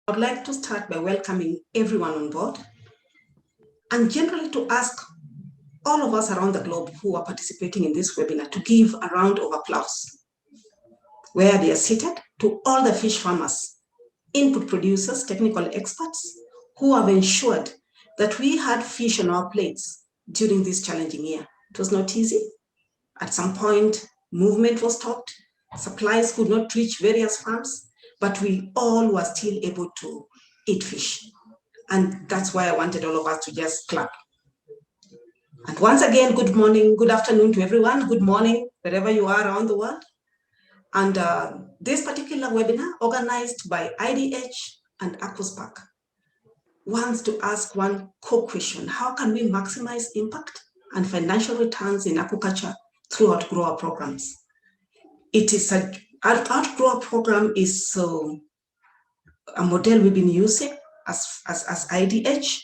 I'd like to start by welcoming everyone on board and generally to ask all of us around the globe who are participating in this webinar to give a round of applause where they are seated to all the fish farmers, input producers, technical experts who have ensured that we had fish on our plates during this challenging year. It was not easy. At some point, movement was stopped, supplies could not reach various farms, but we all were still able to eat fish. And that's why I wanted all of us to just clap. And once again, good morning, good afternoon to everyone. Good morning, wherever you are around the world. And this particular webinar, organized by IDH and Aqua Spark, wants to ask one core question: how can we maximize impact and financial returns in aquaculture through outgrower programs? It is an outgrower program is a model we've been using as IDH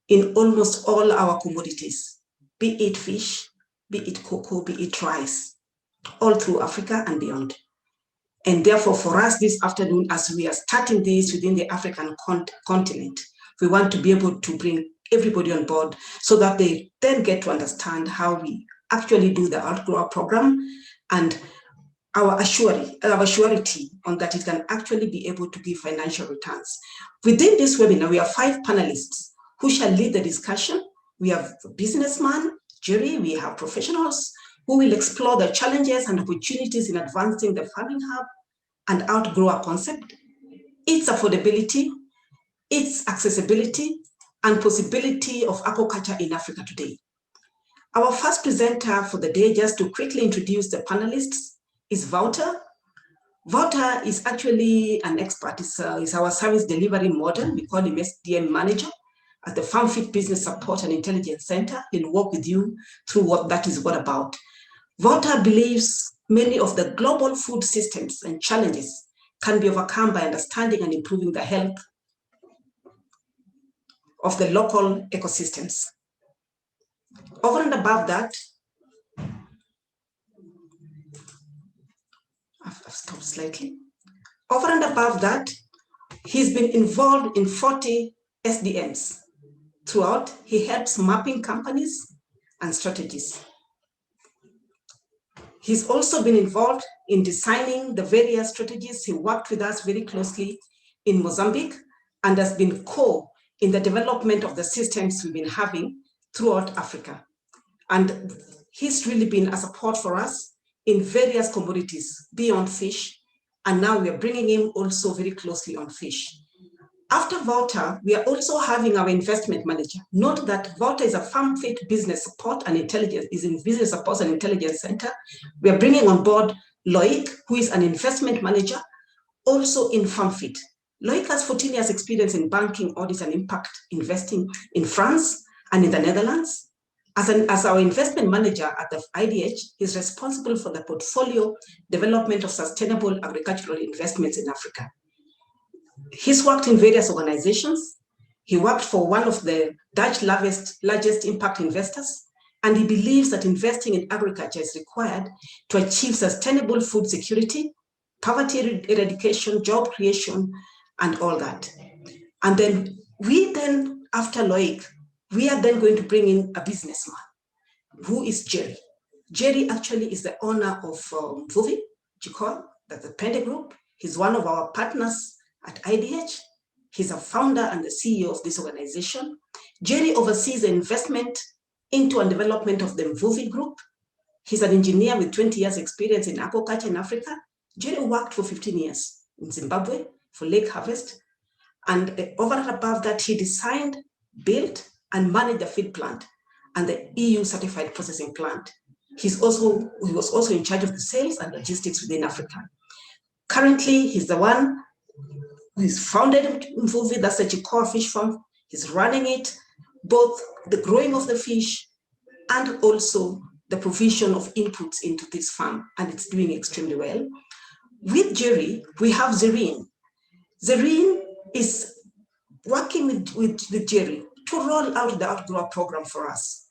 in almost all our commodities, be it fish, be it cocoa, be it rice, all through Africa and beyond. And therefore, for us this afternoon, as we are starting this within the African continent, we want to be able to bring everybody on board so that they then get to understand how we actually do the outgrower program and our surety on that it can actually be able to give financial returns. Within this webinar, we have 5 panelists who shall lead the discussion. We have a businessman, Jerry, we have professionals who will explore the challenges and opportunities in advancing the farming hub and outgrower concept, its affordability, its accessibility, and possibility of aquaculture in Africa today. Our first presenter for the day, just to quickly introduce the panelists, is Wouter. Wouter is actually an expert. Is our service delivery model. We call him SDM manager at the FarmFit Business Support and Intelligence Center. He'll walk with you through what that is all about. Wouter believes many of the global food systems and challenges can be overcome by understanding and improving the health of the local ecosystems. Over and above that, I've stopped slightly. Over and above that, he's been involved in 40 SDMs. Throughout, he helps mapping companies and strategies. He's also been involved in designing the various strategies. He worked with us very closely in Mozambique and has been core in the development of the systems we've been having throughout Africa. And he's really been a support for us in various commodities beyond fish. And now we are bringing him also very closely on fish. After Wouter, we are also having our investment manager. Note that Wouter is a FarmFit Business Support and Intelligence, is in Business Support and Intelligence Center. We are bringing on board Loic, who is an investment manager, also in FarmFit. Loic has 14 years experience in banking, audit, and impact investing in France and in the Netherlands. As our investment manager at the IDH, he's responsible for the portfolio development of sustainable agricultural investments in Africa. He's worked in various organizations. He worked for one of the Dutch largest impact investors, and he believes that investing in agriculture is required to achieve sustainable food security, poverty eradication, job creation, and all that. And then after Loic, we are then going to bring in a businessman, who is Jerry. Jerry actually is the owner of Mvuvi, Chikol, that's the Pende Group. He's one of our partners at IDH. He's a founder and the CEO of this organization. Jerry oversees the investment into and development of the Mvuvi Group. He's an engineer with 20 years experience in aquaculture in Africa. Jerry worked for 15 years in Zimbabwe for lake harvest. And over and above that, he designed, built, and managed the feed plant and the EU certified processing plant. He was also in charge of the sales and logistics within Africa. Currently, he's the one who is founded Mvuvi, that's the Chikol fish farm. He's running it, both the growing of the fish and also the provision of inputs into this farm, and it's doing extremely well. With Jerry, we have Zerine. Zerine is working with Jerry to roll out the outgrower program for us.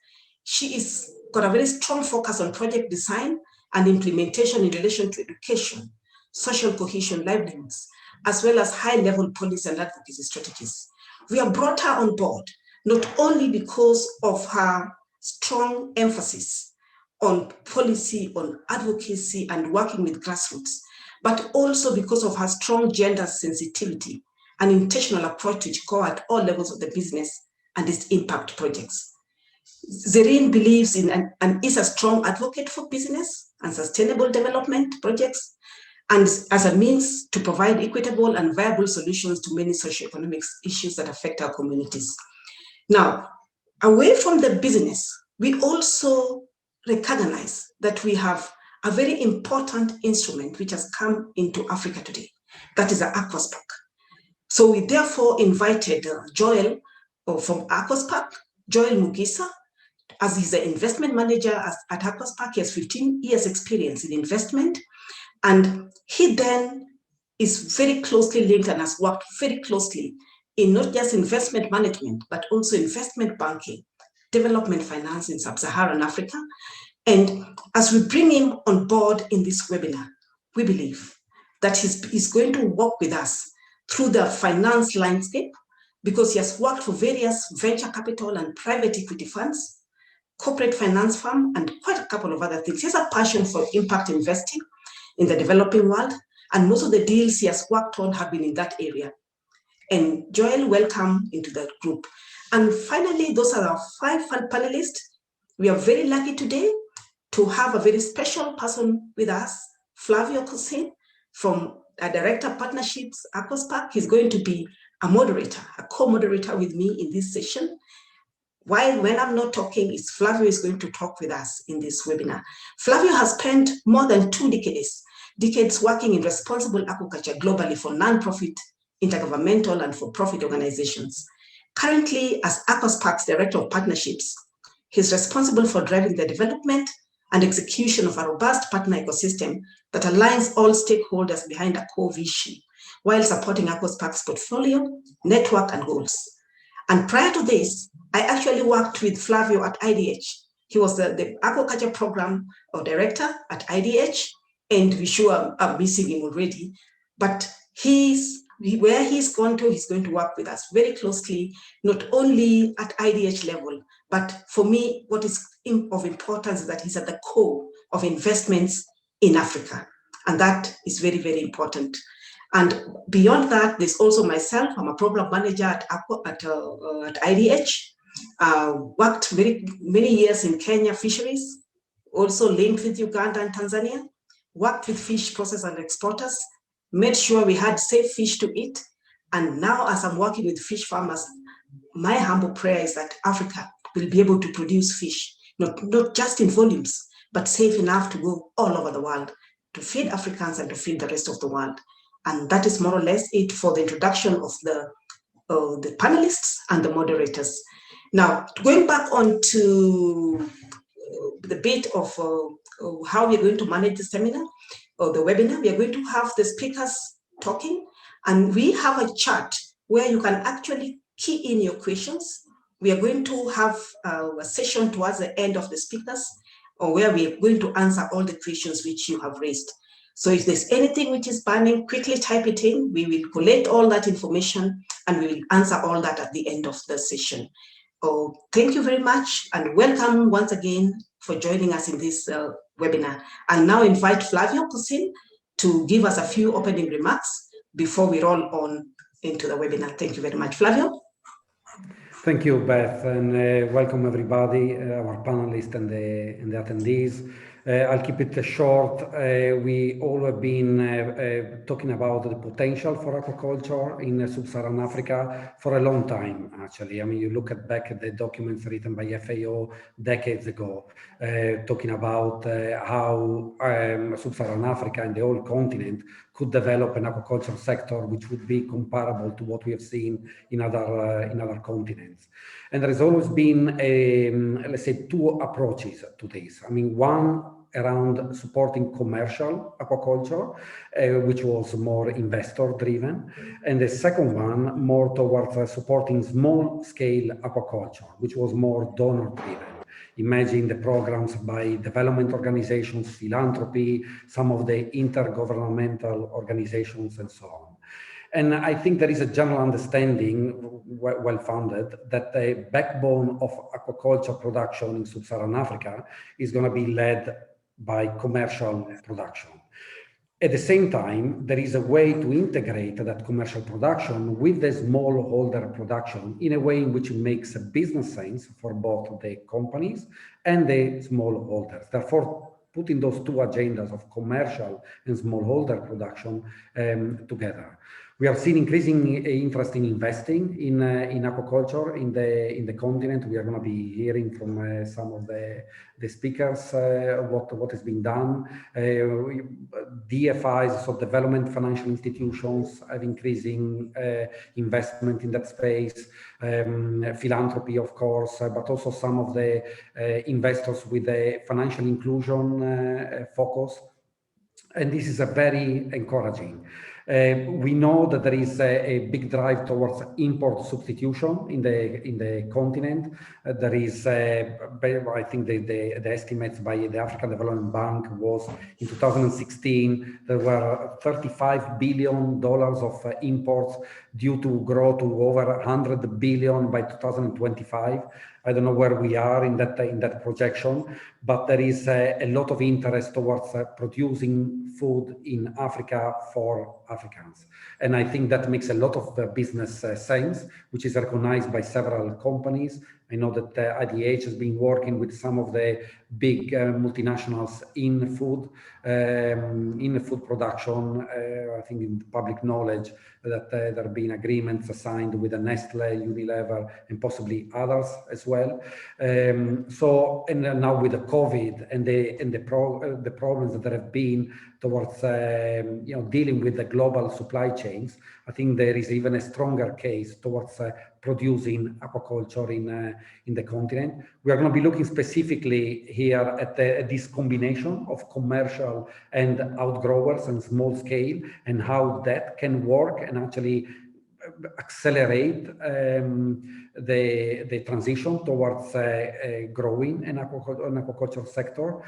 She is got a very strong focus on project design and implementation in relation to education, social cohesion, livelihoods, as well as high-level policy and advocacy strategies. We have brought her on board, not only because of her strong emphasis on policy, on advocacy, and working with grassroots, but also because of her strong gender sensitivity and intentional approach to core at all levels of the business and its impact projects. Zerine believes in and is a strong advocate for business and sustainable development projects, and as a means to provide equitable and viable solutions to many socioeconomic issues that affect our communities. Now, away from the business, we also recognize that we have a very important instrument which has come into Africa today, that is the Aqua Spark. So we therefore invited Joel from Aqua Spark, Joel Mugisa, as he's an investment manager at Aqua Spark. He has 15 years experience in investment, and he then is very closely linked and has worked very closely in not just investment management, but also investment banking, development finance in sub-Saharan Africa. And as we bring him on board in this webinar, we believe that he's going to work with us through the finance landscape, because he has worked for various venture capital and private equity funds, corporate finance firm, and quite a couple of other things. He has a passion for impact investing in the developing world, and most of the deals he has worked on have been in that area. And Joel, welcome into the group. And finally, those are our 5 panelists. We are very lucky today to have a very special person with us, Flavio Cousin, from Director of Partnerships, Aqua Spark. He's going to be a moderator, a co-moderator with me in this session. When I'm not talking, Flavio is going to talk with us in this webinar. Flavio has spent more than 2 decades working in responsible aquaculture globally for non-profit, intergovernmental, and for-profit organizations. Currently, as Aqua Spark's Director of Partnerships, he's responsible for driving the development and execution of a robust partner ecosystem that aligns all stakeholders behind a core vision, while supporting Aqua Spark's portfolio, network, and goals. And prior to this, I actually worked with Flavio at IDH. He was the Aquaculture Program Director at IDH, and we sure are missing him already. But where he's gone to, he's going to work with us very closely, not only at IDH level, but for me, what is of importance is that he's at the core of investments in Africa. And that is very, very important. And beyond that, there's also myself. I'm a program manager at IDH. Worked many years in Kenya fisheries, also linked with Uganda and Tanzania, worked with fish processors and exporters, made sure we had safe fish to eat. And now, as I'm working with fish farmers, my humble prayer is that Africa will be able to produce fish, not just in volumes, but safe enough to go all over the world to feed Africans and to feed the rest of the world. And that is more or less it for the introduction of the panelists and the moderators. Now, going back on to the bit of how we're going to manage the seminar or the webinar, we are going to have the speakers talking, and we have a chat where you can actually key in your questions. We are going to have a session towards the end of the speakers, or where we are going to answer all the questions which you have raised. So if there's anything which is burning, quickly type it in. We will collect all that information and we will answer all that at the end of the session. Oh, thank you very much and welcome once again for joining us in this webinar. I'll now invite Flavio Cousin to give us a few opening remarks before we roll on into the webinar. Thank you very much, Flavio. Thank you, Beth, and welcome everybody, our panelists and the attendees. I'll keep it short. We all have been talking about the potential for aquaculture in sub-Saharan Africa for a long time, actually. I mean, you look back at the documents written by FAO decades ago, talking about how sub-Saharan Africa and the whole continent could develop an aquaculture sector which would be comparable to what we have seen in other continents. And there has always been, let's say, 2 approaches to this. I mean, one around supporting commercial aquaculture, which was more investor-driven, and the second one more towards supporting small-scale aquaculture, which was more donor-driven. Imagine the programs by development organizations, philanthropy, some of the intergovernmental organizations, and so on. And I think there is a general understanding, well-founded, that the backbone of aquaculture production in sub-Saharan Africa is going to be led by commercial production. At the same time, there is a way to integrate that commercial production with the smallholder production in a way in which it makes a business sense for both the companies and the smallholders. Therefore, putting those two agendas of commercial and smallholder production together. We have seen increasing interest in investing in aquaculture in the continent. We are going to be hearing from some of the speakers what has been done. DFIs, so development financial institutions, have increasing investment in that space. Philanthropy, of course, but also some of the investors with a financial inclusion focus. And this is a very encouraging. We know that there is a big drive towards import substitution in the continent. There is, I think the estimates by the African Development Bank was in 2016, there were $35 billion of imports due to grow to over 100 billion by 2025. I don't know where we are in that projection, but there is a lot of interest towards producing food in Africa for Africans. And I think that makes a lot of business sense, which is recognized by several companies. I know that IDH has been working with some of the big multinationals in food production. I think in public knowledge that there have been agreements signed with Nestle, Unilever, and possibly others as well. So, and now with the COVID and the problems that there have been towards dealing with the global supply chains, I think there is even a stronger case towards producing aquaculture in the continent. We are going to be looking specifically here at this combination of commercial and outgrowers and small scale, and how that can work and actually accelerate the transition towards growing an aquaculture sector.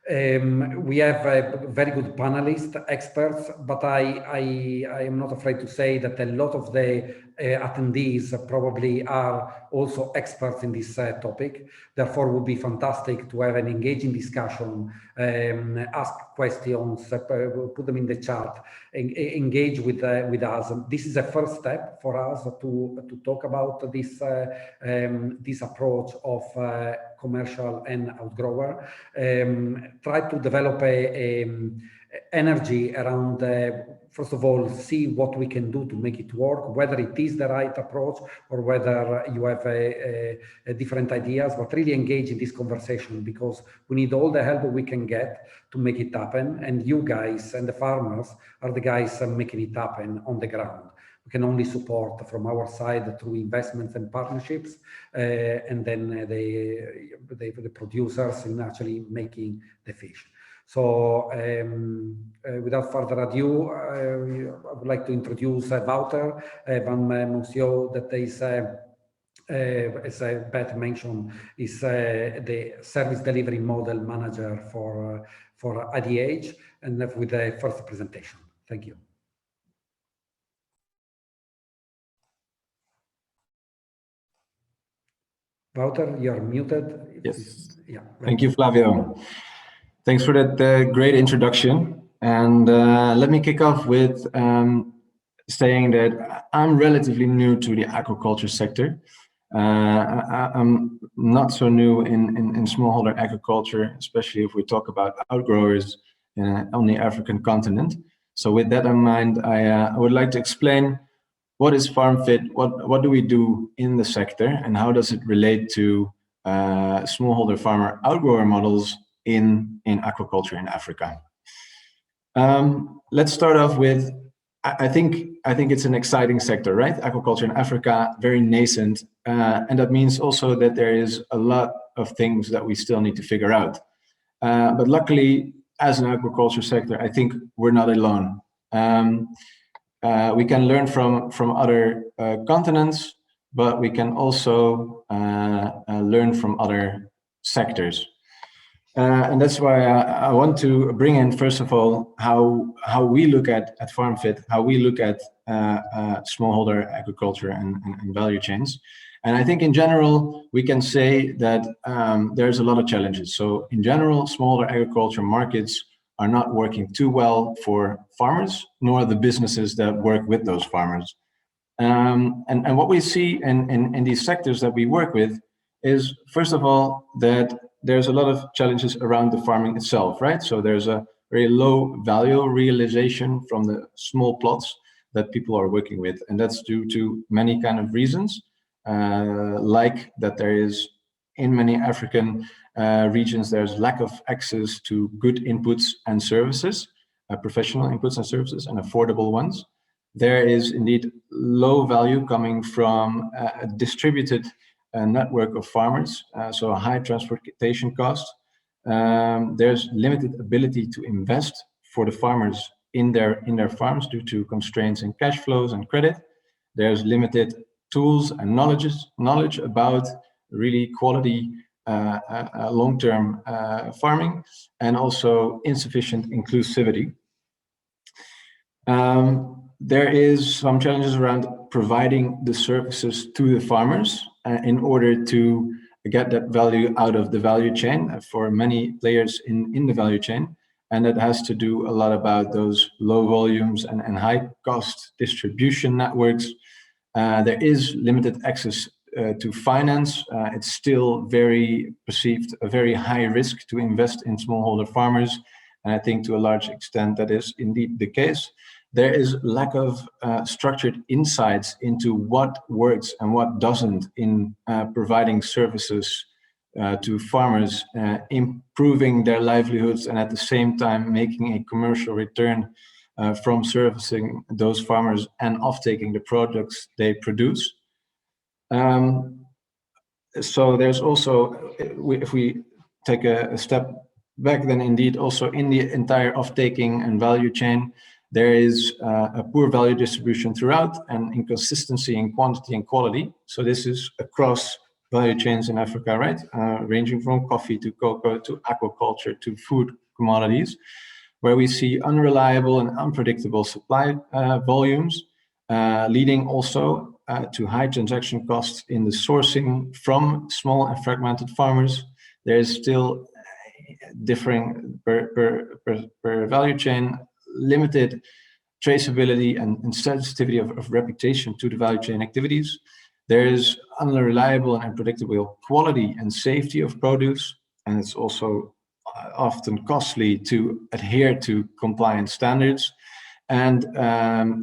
We have very good panelists, experts, but I am not afraid to say that a lot of the attendees probably are also experts in this topic. Therefore, it would be fantastic to have an engaging discussion, ask questions, put them in the chat, engage with us. This is a first step for us to talk about this approach of commercial and outgrower. Try to develop a energy around, first of all, see what we can do to make it work, whether it is the right approach or whether you have different ideas, but really engage in this conversation, because we need all the help we can get to make it happen. And you guys and the farmers are the guys making it happen on the ground. We can only support from our side through investments and partnerships, and then the producers in actually making the fish. So without further ado, I would like to introduce Wouter van Monsieur, that is, as Beth mentioned, is the service delivery model manager for IDH, and with the first presentation. Thank you. Wouter, you're muted. Yes. Yeah. Right. Thank you, Flavio. Thanks for that great introduction. And let me kick off with saying that I'm relatively new to the aquaculture sector. I'm not so new in smallholder aquaculture, especially if we talk about outgrowers on the African continent. So with that in mind, I would like to explain what is FarmFit, what do we do in the sector, and how does it relate to smallholder farmer outgrower models in aquaculture in Africa. Let's start off with, I think it's an exciting sector, right? Aquaculture in Africa, very nascent, and that means also that there is a lot of things that we still need to figure out. But luckily, as an aquaculture sector, I think we're not alone. We can learn from other continents, but we can also learn from other sectors. And that's why I want to bring in, first of all, how we look at FarmFit, how we look at smallholder agriculture and value chains. And I think in general, we can say that there's a lot of challenges. So in general, smallholder agriculture markets are not working too well for farmers, nor the businesses that work with those farmers. And what we see in these sectors that we work with is, first of all, that there's a lot of challenges around the farming itself, right? So there's a very low value realization from the small plots that people are working with. And that's due to many kind of reasons, like that there is, in many African regions, there's lack of access to good inputs and services, professional inputs and services, and affordable ones. There is indeed low value coming from a distributed network of farmers, so a high transportation cost. There's limited ability to invest for the farmers in their farms due to constraints in cash flows and credit. There's limited tools and knowledge about really quality long-term farming, and also insufficient inclusivity. There is some challenges around providing the services to the farmers in order to get that value out of the value chain for many players in the value chain. And that has to do a lot about those low volumes and high cost distribution networks. There is limited access to finance. It's still very perceived a very high risk to invest in smallholder farmers. And I think to a large extent that is indeed the case. There is lack of structured insights into what works and what doesn't in providing services to farmers, improving their livelihoods, and at the same time making a commercial return from servicing those farmers and off-taking the products they produce. So there's also, if we take a step back, then indeed also in the entire off-taking and value chain, there is a poor value distribution throughout and inconsistency in quantity and quality. So this is across value chains in Africa, right? Ranging from coffee to cocoa to aquaculture to food commodities, where we see unreliable and unpredictable supply volumes, leading also to high transaction costs in the sourcing from small and fragmented farmers. There is still differing per value chain, limited traceability and sensitivity of reputation to the value chain activities. There is unreliable and unpredictable quality and safety of produce, and it's also often costly to adhere to compliance standards. And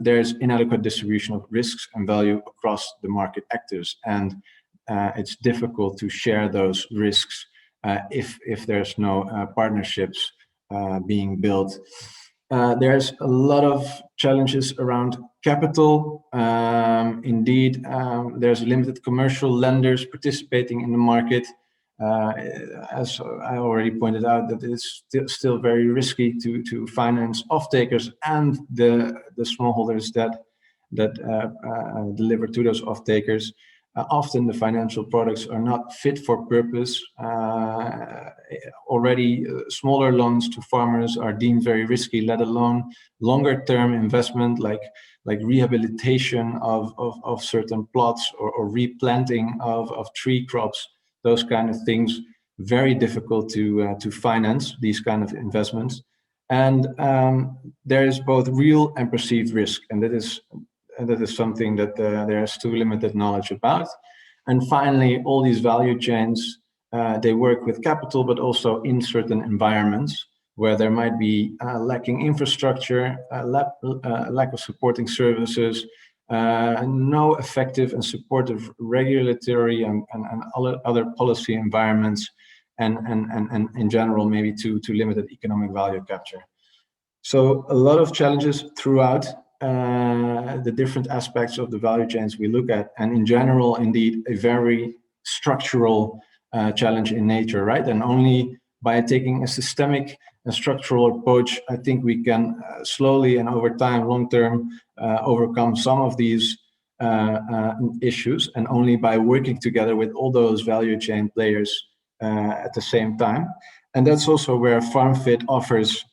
there's inadequate distribution of risks and value across the market actors, and it's difficult to share those risks if there's no partnerships being built. There's a lot of challenges around capital. Indeed, there's limited commercial lenders participating in the market. As I already pointed out, that it's still very risky to finance off-takers and the smallholders that deliver to those off-takers. Often the financial products are not fit for purpose. Already smaller loans to farmers are deemed very risky, let alone longer term investment like rehabilitation of certain plots or replanting of tree crops, those kind of things, very difficult to finance these kind of investments. And there is both real and perceived risk, and that is something that there's too limited knowledge about. And finally, all these value chains, they work with capital, but also in certain environments where there might be lacking infrastructure, lack of supporting services, no effective and supportive regulatory and other policy environments, and in general, maybe too limited economic value capture. So a lot of challenges throughout the different aspects of the value chains we look at, and in general, indeed, a very structural challenge in nature, right? And only by taking a systemic and structural approach, I think we can slowly and over time, long-term, overcome some of these issues, and only by working together with all those value chain players at the same time. And that's also where FarmFit offers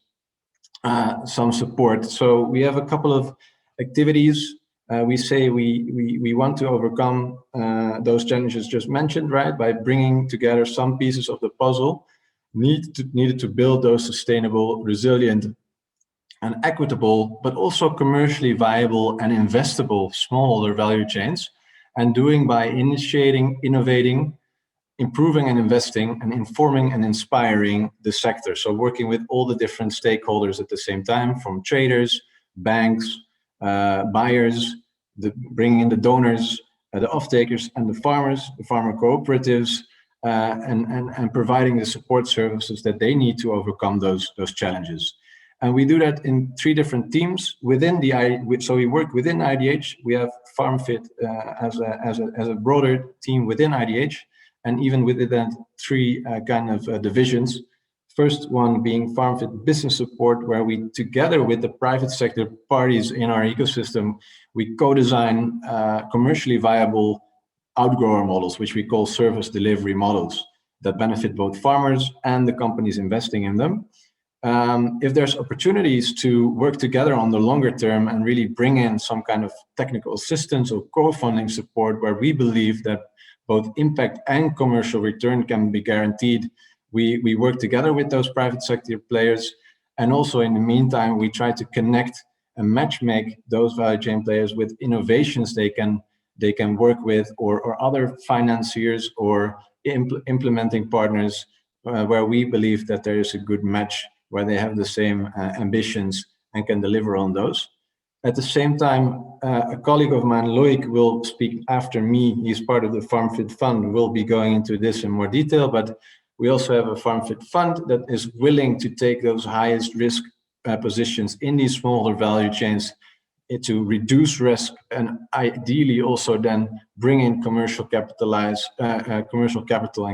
some support. So we have a couple of activities. We say we want to overcome those challenges just mentioned, right? By bringing together some pieces of the puzzle needed to build those sustainable, resilient, and equitable, but also commercially viable and investable smallholder value chains, and doing by initiating, innovating, improving and investing, and informing and inspiring the sector. So working with all the different stakeholders at the same time, from traders, banks, buyers, bringing in the donors, the off-takers, and the farmers, the farmer cooperatives, and providing the support services that they need to overcome those challenges. And we do that in 3 different teams within so we work within IDH. We have FarmFit as a broader team within IDH, and even within that 3 kind of divisions. First one being FarmFit Business Support, where we, together with the private sector parties in our ecosystem, we co-design commercially viable outgrower models, which we call service delivery models, that benefit both farmers and the companies investing in them. If there's opportunities to work together on the longer term and really bring in some kind of technical assistance or co-funding support, where we believe that both impact and commercial return can be guaranteed, we work together with those private sector players. And also in the meantime, we try to connect and matchmake those value chain players with innovations they can work with, or other financiers or implementing partners, where we believe that there is a good match, where they have the same ambitions and can deliver on those. At the same time, a colleague of mine, Loic, will speak after me. He's part of the FarmFit Fund, will be going into this in more detail, but we also have a FarmFit Fund that is willing to take those highest risk positions in these smaller value chains to reduce risk, and ideally also then bring in commercial capital and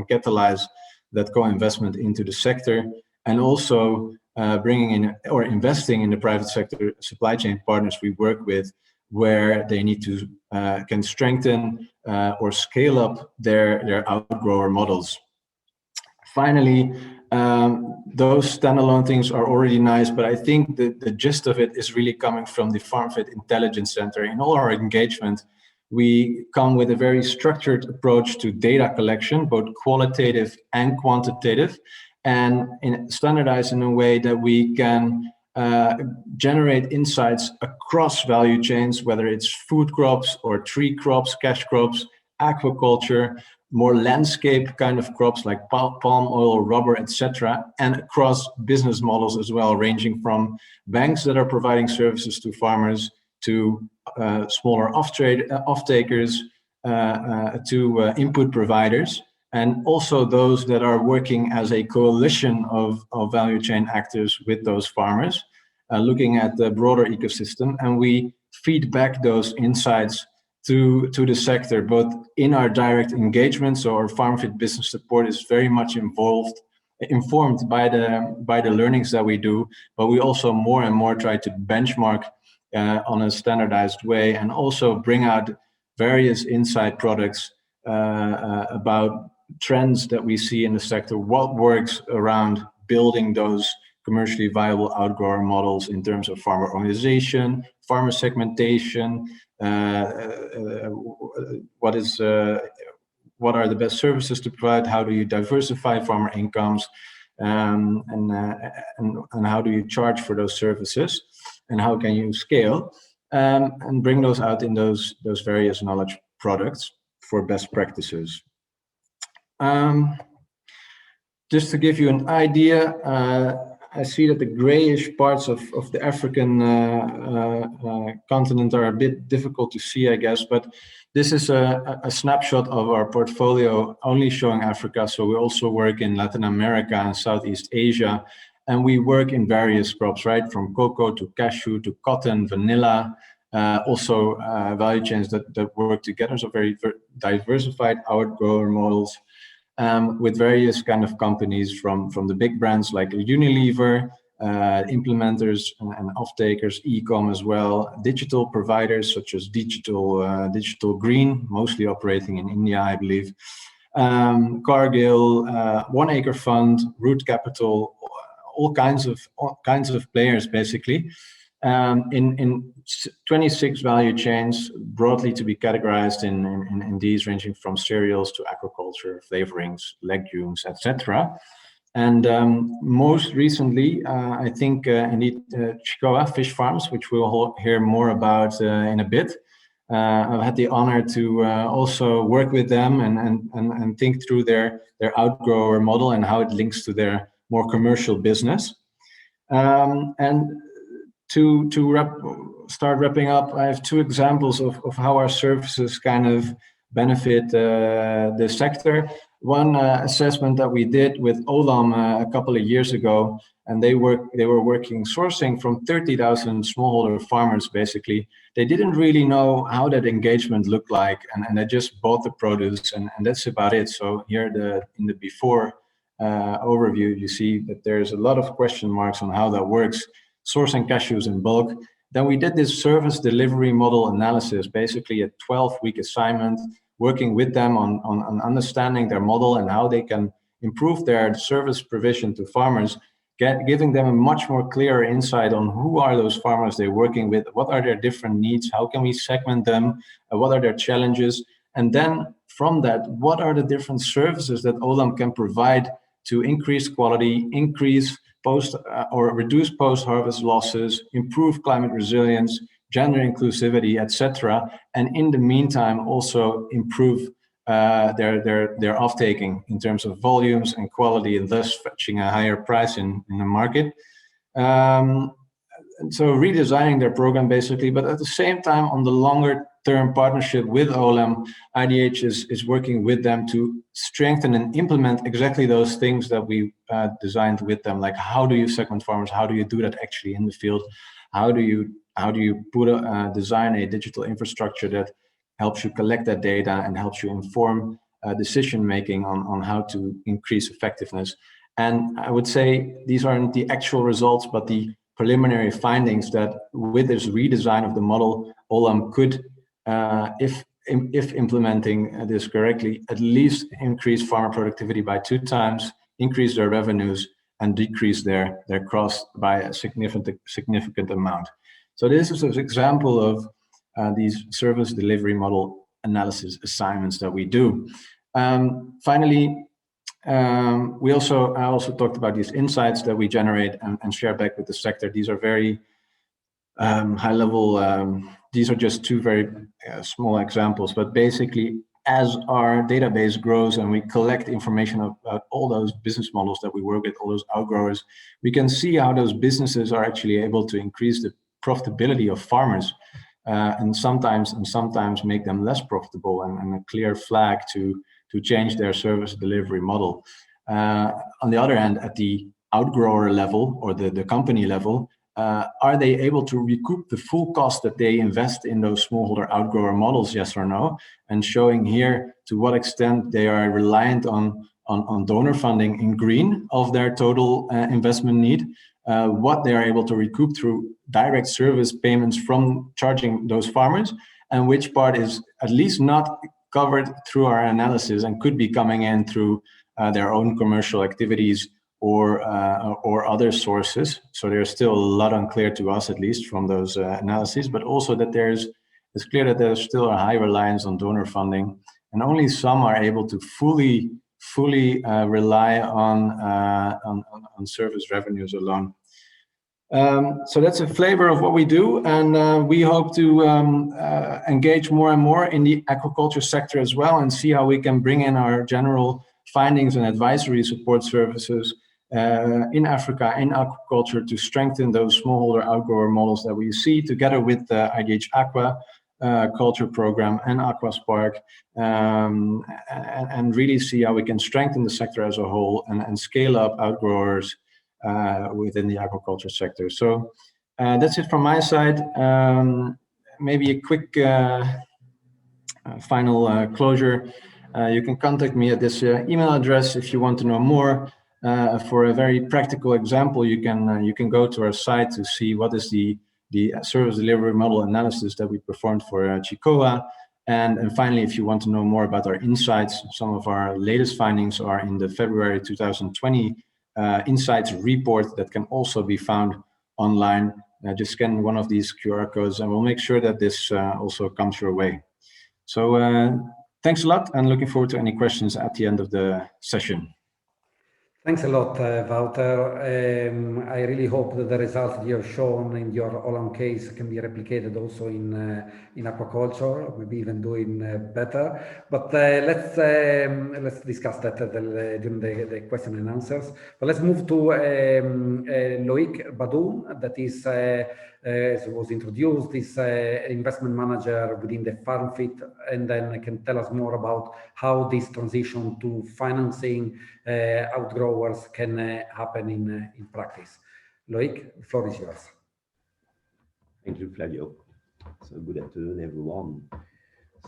catalyze that co-investment into the sector, and also bringing in or investing in the private sector supply chain partners we work with, where they need to can strengthen or scale up their outgrower models. Finally, those standalone things are already nice, but I think the gist of it is really coming from the FarmFit Intelligence Center. In all our engagement, we come with a very structured approach to data collection, both qualitative and quantitative, and standardized in a way that we can generate insights across value chains, whether it's food crops or tree crops, cash crops, aquaculture, more landscape kind of crops like palm oil, rubber, etc., and across business models as well, ranging from banks that are providing services to farmers, to smaller off-takers, to input providers, and also those that are working as a coalition of value chain actors with those farmers, looking at the broader ecosystem. And we feed back those insights to the sector, both in our direct engagement. So our FarmFit Business Support is very much informed by the learnings that we do, but we also more and more try to benchmark on a standardized way, and also bring out various insight products about trends that we see in the sector, what works around building those commercially viable outgrower models in terms of farmer organization, farmer segmentation, what are the best services to provide, how do you diversify farmer incomes, and how do you charge for those services, and how can you scale, and bring those out in those various knowledge products for best practices. Just to give you an idea, I see that the grayish parts of the African continent are a bit difficult to see, I guess, but this is a snapshot of our portfolio only showing Africa. So we also work in Latin America and Southeast Asia, and we work in various crops, right? From cocoa to cashew to cotton, vanilla, also value chains that work together. So very diversified outgrower models. With various kind of companies from the big brands like Unilever, implementers and off-takers, e-com as well, digital providers such as Digital Green, mostly operating in India, I believe, Cargill, 1 Acre Fund, Root Capital, all kinds of players basically, in 26 value chains, broadly to be categorized in these, ranging from cereals to aquaculture, flavorings, legumes, etc. And most recently, I think indeed Chicoa Fish Farms, which we'll hear more about in a bit. I've had the honor to also work with them and think through their outgrower model and how it links to their more commercial business. And to start wrapping up, I have 2 examples of how our services kind of benefit the sector. One assessment that we did with Olam a couple of years ago, and they were working sourcing from 30,000 smallholder farmers. Basically, they didn't really know how that engagement looked like, and they just bought the produce, and that's about it. So here in the before overview, you see that there's a lot of question marks on how that works, sourcing cashews in bulk. Then we did this service delivery model analysis, basically a 12-week assignment, working with them on understanding their model and how they can improve their service provision to farmers, giving them a much more clear insight on who are those farmers they're working with, what are their different needs, how can we segment them, what are their challenges, and then from that, what are the different services that Olam can provide to increase quality, increase or reduce post-harvest losses, improve climate resilience, gender inclusivity, etc. And in the meantime, also improve their off-taking in terms of volumes and quality, and thus fetching a higher price in the market. So redesigning their program basically, but at the same time, on the longer term partnership with Olam, IDH is working with them to strengthen and implement exactly those things that we designed with them. Like, how do you segment farmers? How do you do that actually in the field? How do you design a digital infrastructure that helps you collect that data and helps you inform decision making on how to increase effectiveness? And I would say these aren't the actual results, but the preliminary findings that with this redesign of the model, Olam could, if implementing this correctly, at least increase farmer productivity by 2 times, increase their revenues, and decrease their cost by a significant amount. So this is an example of these service delivery model analysis assignments that we do. Finally, I also talked about these insights that we generate and share back with the sector. These are very high level. These are just 2 very small examples, but basically, as our database grows and we collect information about all those business models that we work with, all those outgrowers, we can see how those businesses are actually able to increase the profitability of farmers, and sometimes make them less profitable, and a clear flag to change their service delivery model. On the other hand, at the outgrower level or the company level, are they able to recoup the full cost that they invest in those smallholder outgrower models, yes or no? And showing here to what extent they are reliant on donor funding in green of their total investment need, what they are able to recoup through direct service payments from charging those farmers, and which part is at least not covered through our analysis and could be coming in through their own commercial activities or other sources. So there's still a lot unclear to us, at least from those analyses, but also that it's clear that there's still a high reliance on donor funding, and only some are able to fully rely on service revenues alone. So that's a flavor of what we do, and we hope to engage more and more in the aquaculture sector as well, and see how we can bring in our general findings and advisory support services in Africa, in aquaculture, to strengthen those smallholder outgrower models that we see, together with the IDH Aqua Culture program and Aqua Spark, and really see how we can strengthen the sector as a whole and scale up outgrowers within the aquaculture sector. So that's it from my side. Maybe a quick final closure. You can contact me at this email address if you want to know more. For a very practical example, you can go to our site to see what is the service delivery model analysis that we performed for Chicoa. And finally, if you want to know more about our insights, some of our latest findings are in the February 2020 Insights report that can also be found online. Just scan one of these QR codes and we'll make sure that this also comes your way. So thanks a lot, and looking forward to any questions at the end of the session. Thanks a lot, Wouter. I really hope that the results that you have shown in your Holland case can be replicated also in aquaculture, maybe even doing better. But let's discuss that during the question and answers. But let's move to Loïc Badoun, that is, as was introduced, is investment manager within the FarmFit, and then can tell us more about how this transition to financing outgrowers can happen in practice. Loïc, the floor is yours. Thank you, Flavio. So good afternoon, everyone.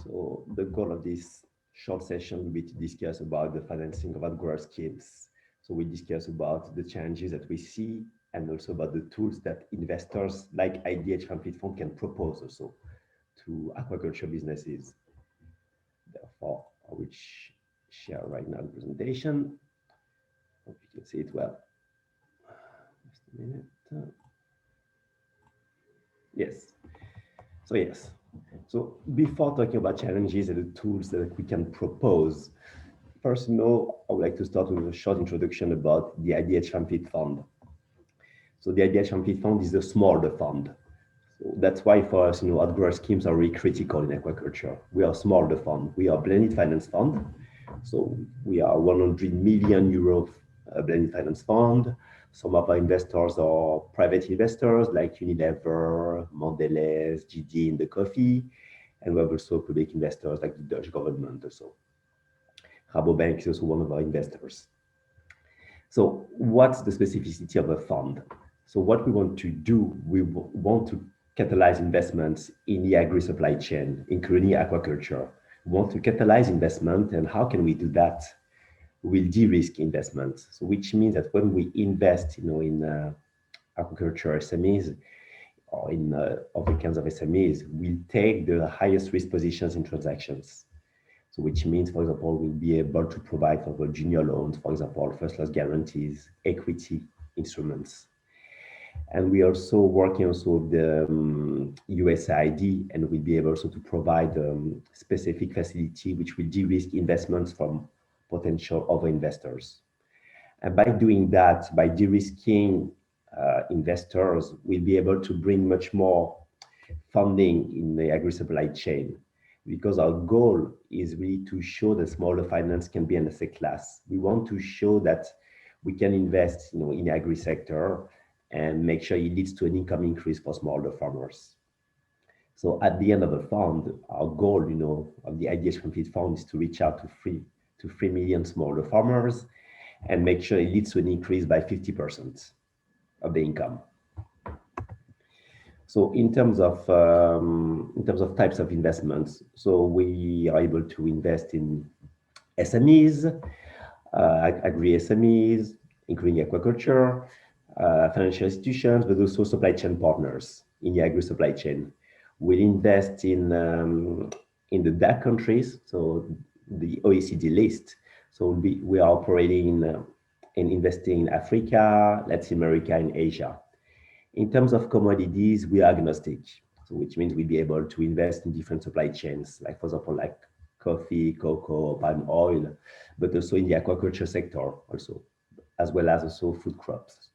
So the goal of this short session will be to discuss about the financing of outgrower schemes. So we discuss about the challenges that we see and also about the tools that investors like IDH FarmFit Fund can propose also to aquaculture businesses. Therefore, I will share right now the presentation. Hope you can see it well. Just a minute. Yes. So before talking about challenges and the tools that we can propose, first, I would like to start with a short introduction about the IDH FarmFit Fund. So the IDH FarmFit Fund is a smaller fund. So that's why for us, outgrower schemes are really critical in aquaculture. We are a smaller fund. We are a blended finance fund. So we are 100 million euro blended finance fund. Some of our investors are private investors like Unilever, Mondelez, GD in the coffee. And we have also public investors like the Dutch government also. Rabobank is also one of our investors. So what's the specificity of a fund? So what we want to do, we want to catalyze investments in the agri-supply chain, including aquaculture. We want to catalyze investment, and how can we do that? We'll de-risk investments. So which means that when we invest, in aquaculture SMEs or in other kinds of SMEs, we'll take the highest risk positions in transactions. So which means, for example, we'll be able to provide for junior loans, for example, first loss guarantees, equity instruments. And we are also working with the USAID, and we'll be able also to provide specific facility which will de-risk investments from potential other investors. And by doing that, by de-risking investors, we'll be able to bring much more funding in the agri-supply chain, because our goal is really to show that smaller finance can be an asset class. We want to show that we can invest in the agri sector and make sure it leads to an income increase for smaller farmers. So at the end of the fund, our goal, of the IDH FarmFit Fund is to reach out to 3 million smaller farmers and make sure it leads to an increase by 50% of the income. So in terms of types of investments, so we are able to invest in SMEs, agri SMEs, including aquaculture, financial institutions, but also supply chain partners in the agri supply chain. We'll invest in the DACH countries, so the OECD list. So we are operating in investing in Africa, Latin America, and Asia. In terms of commodities, we are agnostic, so which means we'll be able to invest in different supply chains, like for example, like coffee, cocoa, palm oil, but also in the aquaculture sector also, as well as also food crops.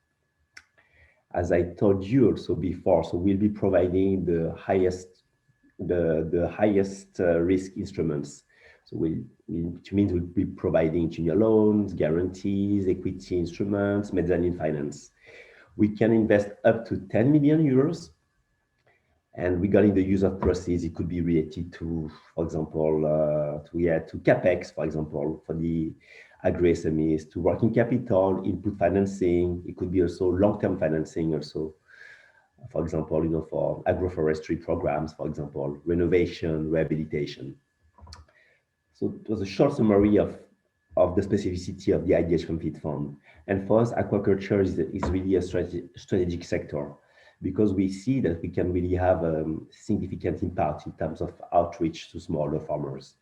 As I told you also before, so we'll be providing the highest risk instruments. So which means we'll be providing junior loans, guarantees, equity instruments, mezzanine finance. We can invest up to 10 million euros. And regarding the use of proceeds, it could be related to, for example, to CapEx, for example, for the agri SMEs, to working capital, input financing. It could be also long-term financing also, for example, for agroforestry programs, for example, renovation, rehabilitation. So it was a short summary of the specificity of the IDH FarmFit Fund. And for us, aquaculture is really a strategic sector, because we see that we can really have a significant impact in terms of outreach to smaller farmers.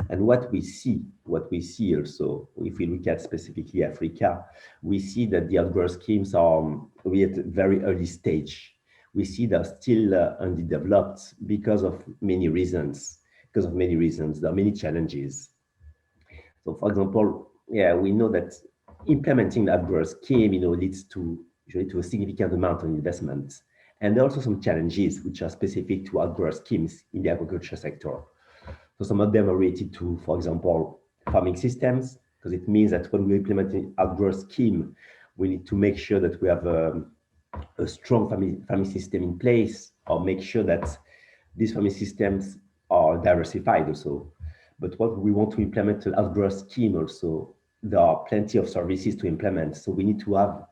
And what we see also, if we look at specifically Africa, we see that the outgrower schemes are really at a very early stage. We see they're still underdeveloped because of many reasons. There are many challenges. So, for example, we know that implementing the outgrower scheme, leads to usually to a significant amount of investment. And there are also some challenges which are specific to outgrower schemes in the aquaculture sector. So some of them are related to, for example, farming systems, because it means that when we implement an outgrower scheme, we need to make sure that we have a strong farming system in place, or make sure that these farming systems are diversified also. But what we want to implement an outgrower scheme also, there are plenty of services to implement. So we need to have,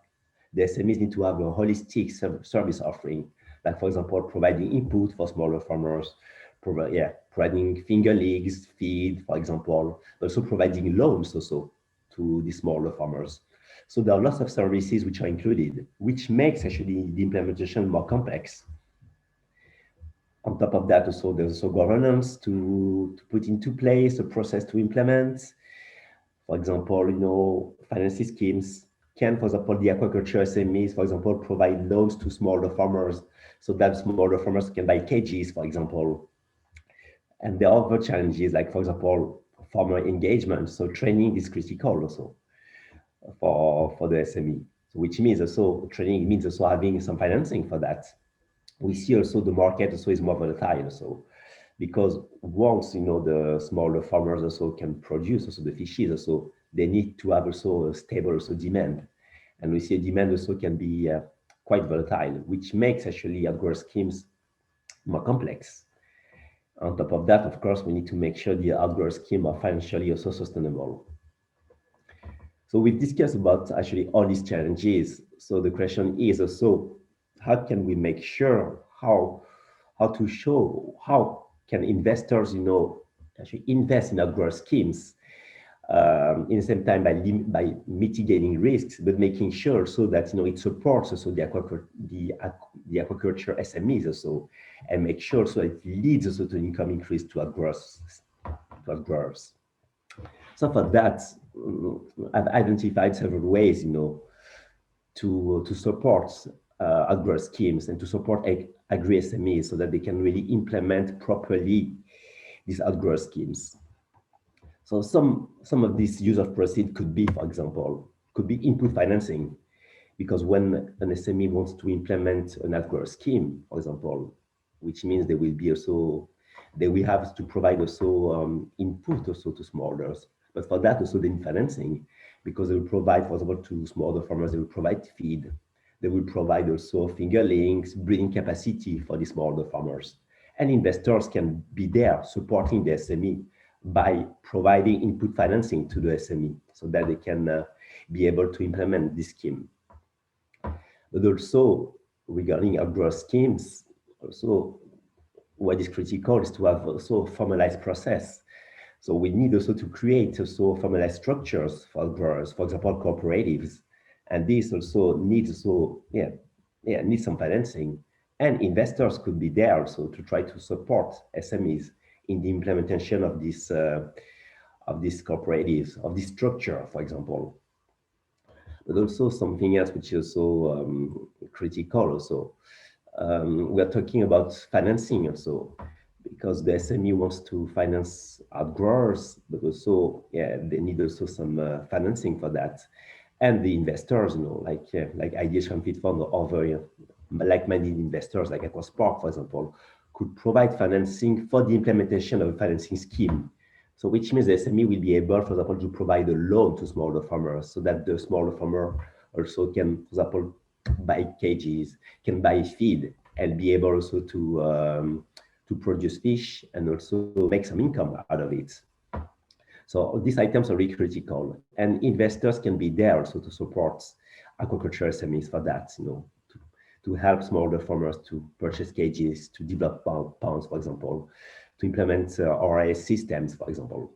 the SMEs need to have a holistic service offering, like, for example, providing input for smaller farmers, providing fingerlings, feed, for example, but also providing loans also to the smaller farmers. So there are lots of services which are included, which makes actually the implementation more complex. On top of that, also there's also governance to put into place, a process to implement. For example, financing schemes can, for example, the aquaculture SMEs, for example, provide loans to smaller farmers so that smaller farmers can buy cages, for example. And there are other challenges, like, for example, farmer engagement. So training is critical also for the SME, which means also training means also having some financing for that. We see also the market also is more volatile also, because once the smaller farmers also can produce also the fishes also, they need to have also a stable also demand, and we see a demand also can be quite volatile, which makes actually outgrower schemes more complex. On top of that, of course, we need to make sure the outgrower scheme are financially also sustainable. So we've discussed about actually all these challenges. So the question is also, how can we make sure how can investors, actually invest in outgrower schemes in the same time by mitigating risks, but making sure so that it supports also the aquaculture SMEs also, and make sure so it leads also to income increase to outgrowers. So for that, I've identified several ways, to support outgrower schemes and to support agri SMEs so that they can really implement properly these outgrower schemes. So some of this use of proceeds could be, for example, input financing, because when an SME wants to implement an outgrower scheme, for example, which means they will have to provide also input also to smallers. But for that also they need financing, because they will provide, for example, to smaller farmers, they will provide feed. They will provide also fingerlings, breeding capacity for the smaller farmers. And investors can be there supporting the SME by providing input financing to the SME so that they can be able to implement this scheme. But also regarding outgrower schemes, also what is critical is to have also a formalized process. So we need also to create also formalized structures for outgrowers, for example, cooperatives. And this also needs needs some financing. And investors could be there also to try to support SMEs in the implementation of these cooperatives, of this structure, for example. But also something else which is also critical also. We are talking about financing also, because the SME wants to finance outgrowers, but also they need also some financing for that. And the investors, like IDH Fund or other like-minded investors like Aqua Spark, for example, could provide financing for the implementation of a financing scheme. So which means the SME will be able, for example, to provide a loan to smaller farmers so that the smaller farmer also can, for example, buy cages, can buy feed, and be able also to produce fish and also make some income out of it. So these items are really critical, and investors can be there also to support aquaculture SMEs for that, to help smaller farmers to purchase cages, to develop ponds, for example, to implement RIS systems, for example.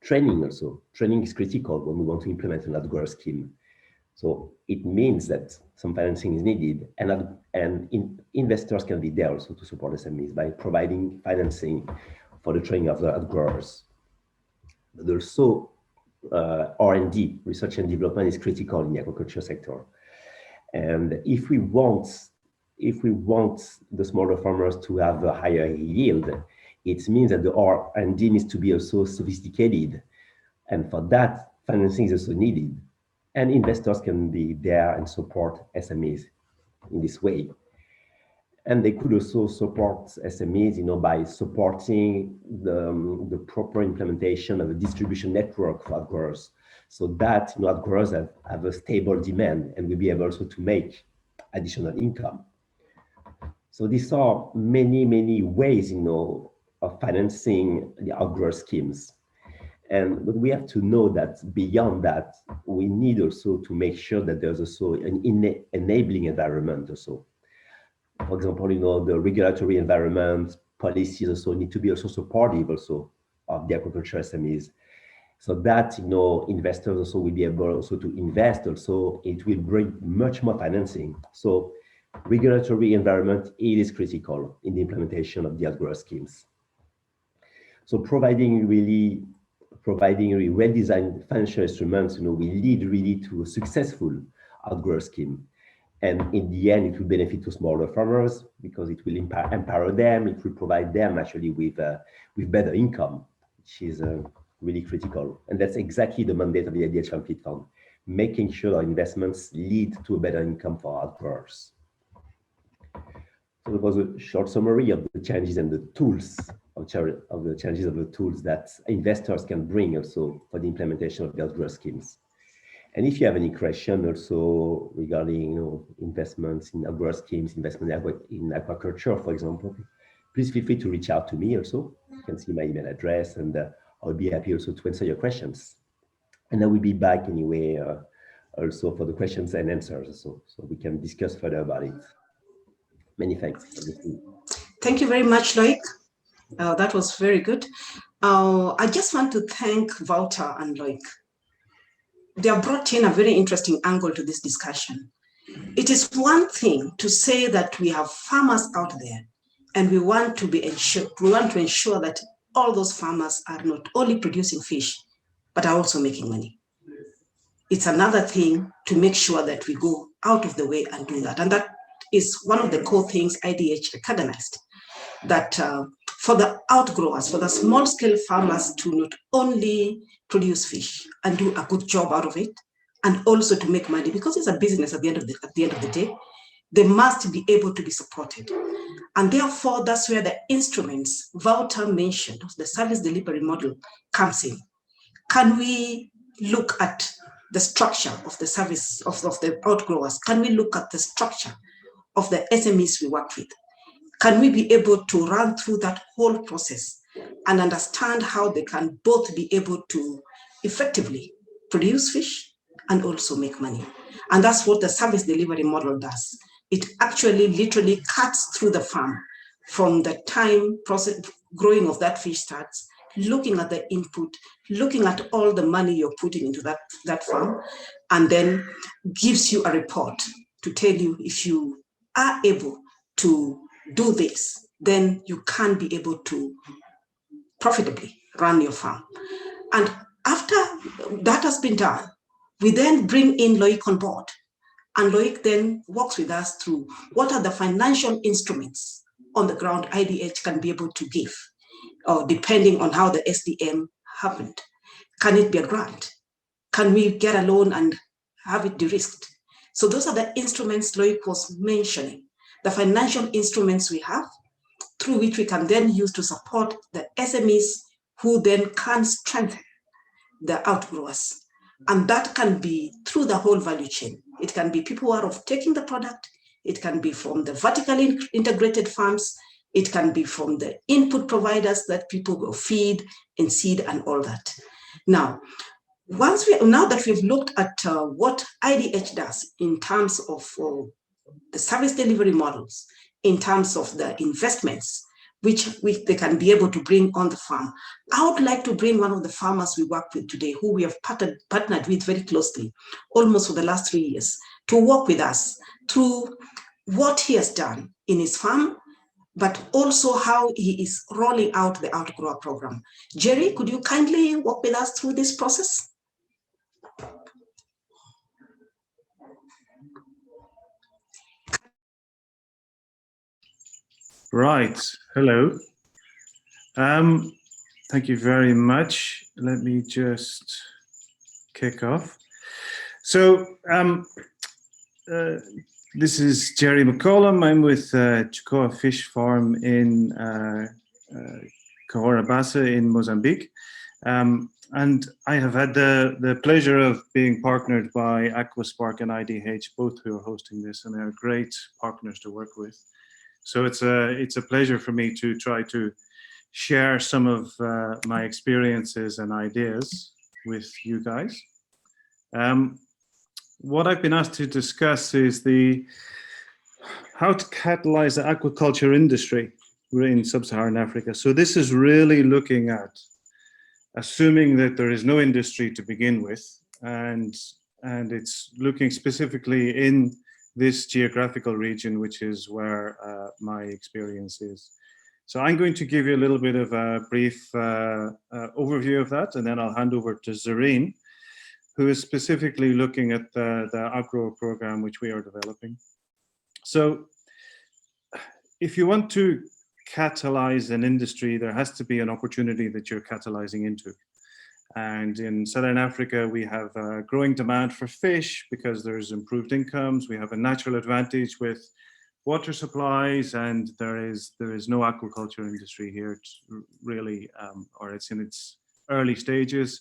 Training also. Training is critical when we want to implement an outgrower scheme. So it means that some financing is needed, and investors can be there also to support SMEs by providing financing for the training of the growers. But also R&D, research and development, is critical in the aquaculture sector. And if we want the smaller farmers to have a higher yield, it means that the R&D needs to be also sophisticated. And for that, financing is also needed. And investors can be there and support SMEs in this way. And they could also support SMEs, by supporting the proper implementation of a distribution network for growers, so that growers have a stable demand and will be able also to make additional income. So these are many ways, of financing the outgrower schemes. But we have to know that beyond that, we need also to make sure that there's also an enabling environment also. For example, the regulatory environment, policies also need to be also supportive also of the aquaculture SMEs, so that investors also will be able also to invest also. It will bring much more financing. So regulatory environment, it is critical in the implementation of the outgrower schemes. So providing really well-designed financial instruments, will lead really to a successful outgrower scheme. And in the end, it will benefit to smaller farmers because it will empower them. It will provide them actually with better income, which is really critical. And that's exactly the mandate of the IDH Untitled Fund, making sure our investments lead to a better income for our growers. So it was a short summary of the challenges and the tools that investors can bring also for the implementation of the outgrower schemes. And if you have any question also regarding investments in outgrower schemes, investment in aquaculture, for example, please feel free to reach out to me also. You can see my email address, and I'll be happy also to answer your questions. And I will be back anyway also for the questions and answers also, so we can discuss further about it. Many thanks. Thank you very much, Loic. That was very good. I just want to thank Wouter and Loic. They have brought in a very interesting angle to this discussion. It is one thing to say that we have farmers out there, and we want to ensure that all those farmers are not only producing fish, but are also making money. It's another thing to make sure that we go out of the way and do that. And that is one of the core things IDH recognized, that for the outgrowers, for the small-scale farmers to not only produce fish and do a good job out of it, and also to make money, because it's a business at the end of the day, they must be able to be supported. And therefore, that's where the instruments Wouter mentioned, the service delivery model, comes in. Can we look at the structure of the service of the outgrowers? Can we look at the structure of the SMEs we work with? Can we be able to run through that whole process and understand how they can both be able to effectively produce fish and also make money? And that's what the service delivery model does. It actually literally cuts through the farm from the time process growing of that fish starts, looking at the input, looking at all the money you're putting into that farm, and then gives you a report to tell you if you are able to do this, then you can be able to profitably run your farm. And after that has been done, we then bring in Loic on board. And Loic then works with us through what are the financial instruments on the ground IDH can be able to give, or depending on how the SDM happened. Can it be a grant? Can we get a loan and have it de-risked? So those are the instruments Loic was mentioning, the financial instruments we have through which we can then use to support the SMEs who then can strengthen the outgrowers. And that can be through the whole value chain. It can be people who are taking the product. It can be from the vertically integrated farms. It can be from the input providers that people will feed and seed and all that. Now that we've looked at what IDH does in terms of the service delivery models, in terms of the investments, which they can be able to bring on the farm, I would like to bring one of the farmers we work with today, who we have partnered with very closely, almost for the last 3 years, to walk with us through what he has done in his farm, but also how he is rolling out the Outgrower program. Jerry, could you kindly walk with us through this process? Right, hello. Thank you very much. Let me just kick off. So this is Jerry McCollum. I'm with Chikoa Fish Farm in Cahora Bassa in Mozambique. And I have had the pleasure of being partnered by Aqua Spark and IDH, both who are hosting this, and they're great partners to work with. So it's a pleasure for me to try to share some of my experiences and ideas with you guys. What I've been asked to discuss is how to catalyze the aquaculture industry in sub-Saharan Africa. So this is really looking at assuming that there is no industry to begin with, and it's looking specifically in this geographical region, which is where my experience is. So I'm going to give you a little bit of a brief overview of that, and then I'll hand over to Zareen, who is specifically looking at the Outgrower program, which we are developing. So if you want to catalyze an industry, there has to be an opportunity that you're catalyzing into. And in Southern Africa, we have a growing demand for fish because there's improved incomes. We have a natural advantage with water supplies, and there is no aquaculture industry here really, or it's in its early stages.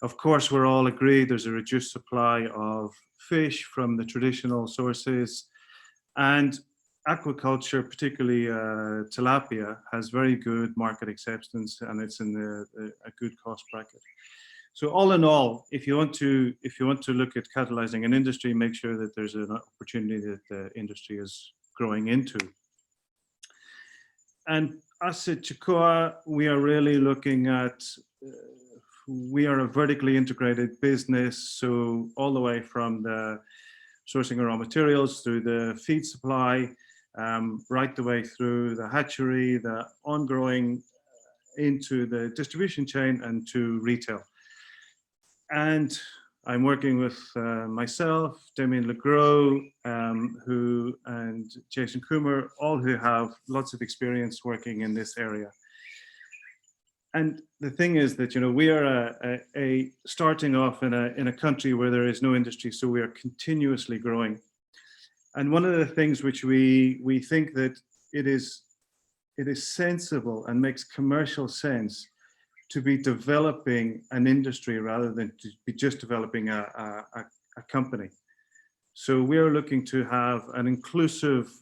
Of course, we're all agreed there's a reduced supply of fish from the traditional sources, and aquaculture, particularly tilapia, has very good market acceptance, and it's in a good cost bracket. So all in all, if you want to look at catalyzing an industry, make sure that there's an opportunity that the industry is growing into. And us at Chikoa, we are really looking at, we are a vertically integrated business, so all the way from the sourcing of raw materials through the feed supply, right the way through the hatchery, the on-growing into the distribution chain and to retail. And I'm working with myself, Damien Legros, and Jason Coomer, all who have lots of experience working in this area. And the thing is that, you know, we are starting off in a country where there is no industry, so we are continuously growing. And one of the things which we think that it is sensible and makes commercial sense to be developing an industry rather than to be just developing a company. So we are looking to have an inclusive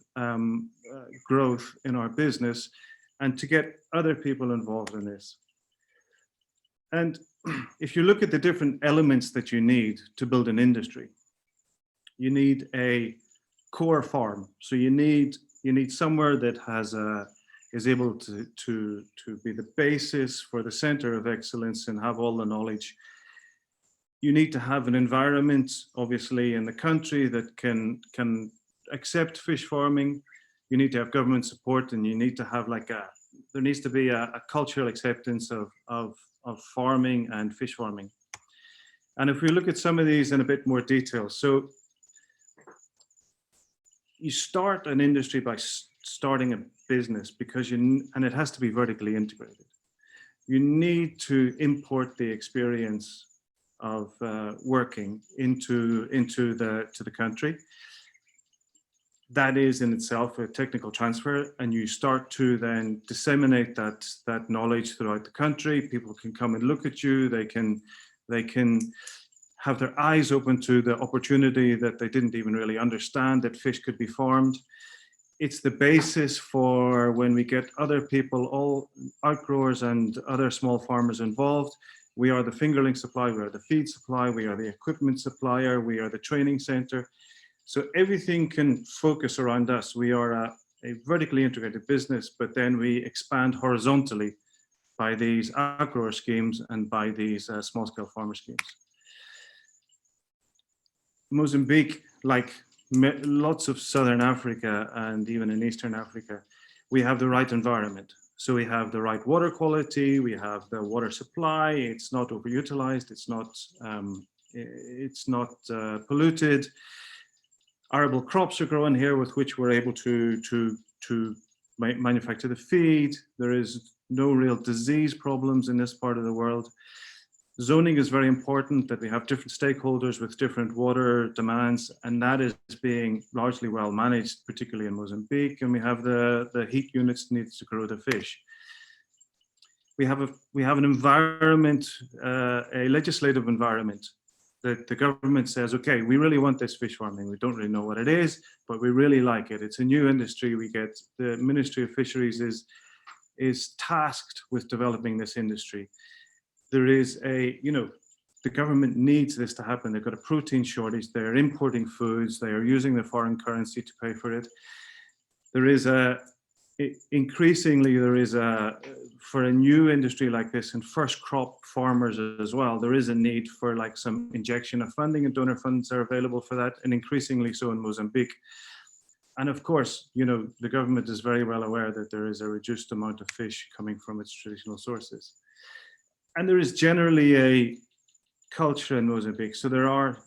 growth in our business and to get other people involved in this. And if you look at the different elements that you need to build an industry, you need a core farm. So you need somewhere that is able to be the basis for the center of excellence and have all the knowledge. You need to have an environment, obviously, in the country that can accept fish farming. You need to have government support, and you need to have there needs to be a cultural acceptance of farming and fish farming. And if we look at some of these in a bit more detail, so you start an industry by starting a business and it has to be vertically integrated. You need to import the experience of working into the country. That is in itself a technical transfer, and you start to then disseminate that knowledge throughout the country. People can come and look at you. They can have their eyes open to the opportunity that they didn't even really understand that fish could be farmed. It's the basis for when we get other people, all outgrowers and other small farmers involved. We are the fingerling supply, we are the feed supply, we are the equipment supplier, we are the training center. So everything can focus around us. We are a vertically integrated business, but then we expand horizontally by these outgrower schemes and by these small-scale farmer schemes. Mozambique like lots of Southern Africa and even in Eastern Africa, we have the right environment. So we have the right water quality, we have the water supply, it's not overutilized, it's not polluted. Arable crops are grown here with which we're able to manufacture the feed. There is no real disease problems in this part of the world. Zoning is very important, that we have different stakeholders with different water demands, and that is being largely well managed, particularly in Mozambique. And we have the heat units needed to grow the fish. We have an environment, a legislative environment that the government says, okay, we really want this fish farming. We don't really know what it is, but we really like it. It's a new industry. The Ministry of Fisheries is tasked with developing this industry. There is the government needs this to happen. They've got a protein shortage. They're importing foods. They are using the foreign currency to pay for it. Increasingly, for a new industry like this and first crop farmers as well, there is a need for like some injection of funding, and donor funds are available for that, and increasingly so in Mozambique. And of course, the government is very well aware that there is a reduced amount of fish coming from its traditional sources. And there is generally a culture in Mozambique. So there are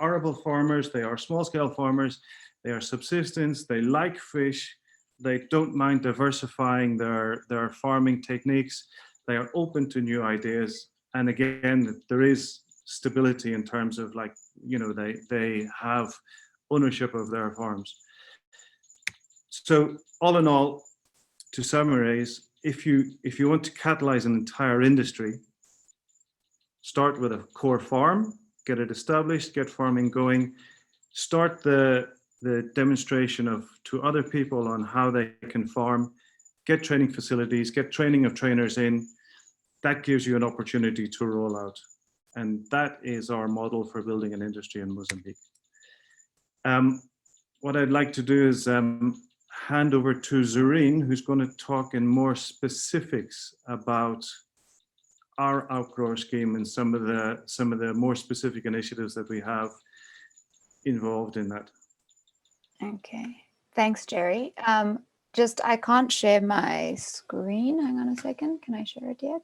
arable farmers, they are small-scale farmers, they are subsistence, they like fish, they don't mind diversifying their farming techniques, they are open to new ideas. And again, there is stability in terms of they have ownership of their farms. So all in all, to summarize, if you want to catalyze an entire industry, start with a core farm, get it established, get farming going, start the demonstration to other people on how they can farm, get training facilities, get training of trainers in. That gives you an opportunity to roll out. And that is our model for building an industry in Mozambique. What I'd like to do is hand over to Zareen, who's going to talk in more specifics about our outgrower scheme and some of the more specific initiatives that we have involved in that. Okay, thanks, Jerry. I can't share my screen. Hang on a second. Can I share it yet?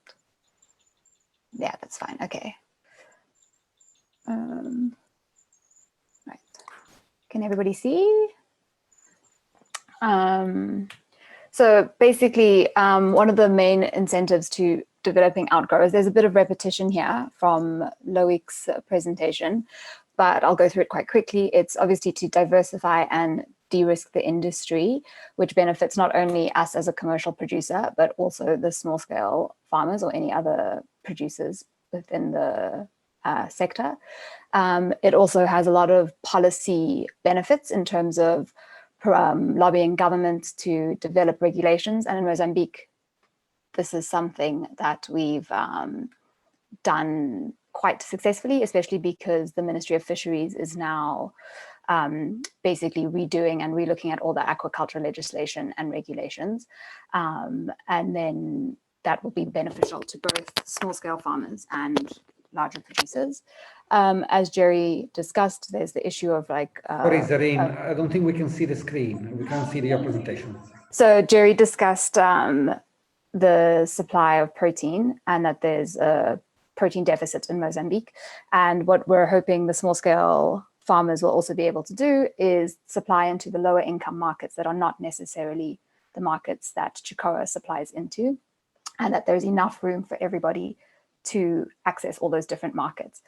Yeah, that's fine. Okay. Right. Can everybody see? So basically, one of the main incentives to developing outgrowers, there's a bit of repetition here from Loic's presentation, but I'll go through it quite quickly. It's obviously to diversify and de-risk the industry, which benefits not only us as a commercial producer, but also the small scale farmers or any other producers within the sector. It also has a lot of policy benefits in terms of lobbying governments to develop regulations. And in Mozambique, this is something that we've done quite successfully, especially because the Ministry of Fisheries is now basically redoing and relooking at all the aquaculture legislation and regulations. And then that will be beneficial to both small-scale farmers and larger producers. As Jerry discussed, there's the issue of Sorry, Zareen, I don't think we can see the screen. We can't see your presentation. So Jerry discussed the supply of protein and that there's a protein deficit in Mozambique. And what we're hoping the small-scale farmers will also be able to do is supply into the lower income markets that are not necessarily the markets that Chikoa supplies into, and that there's enough room for everybody to access all those different markets.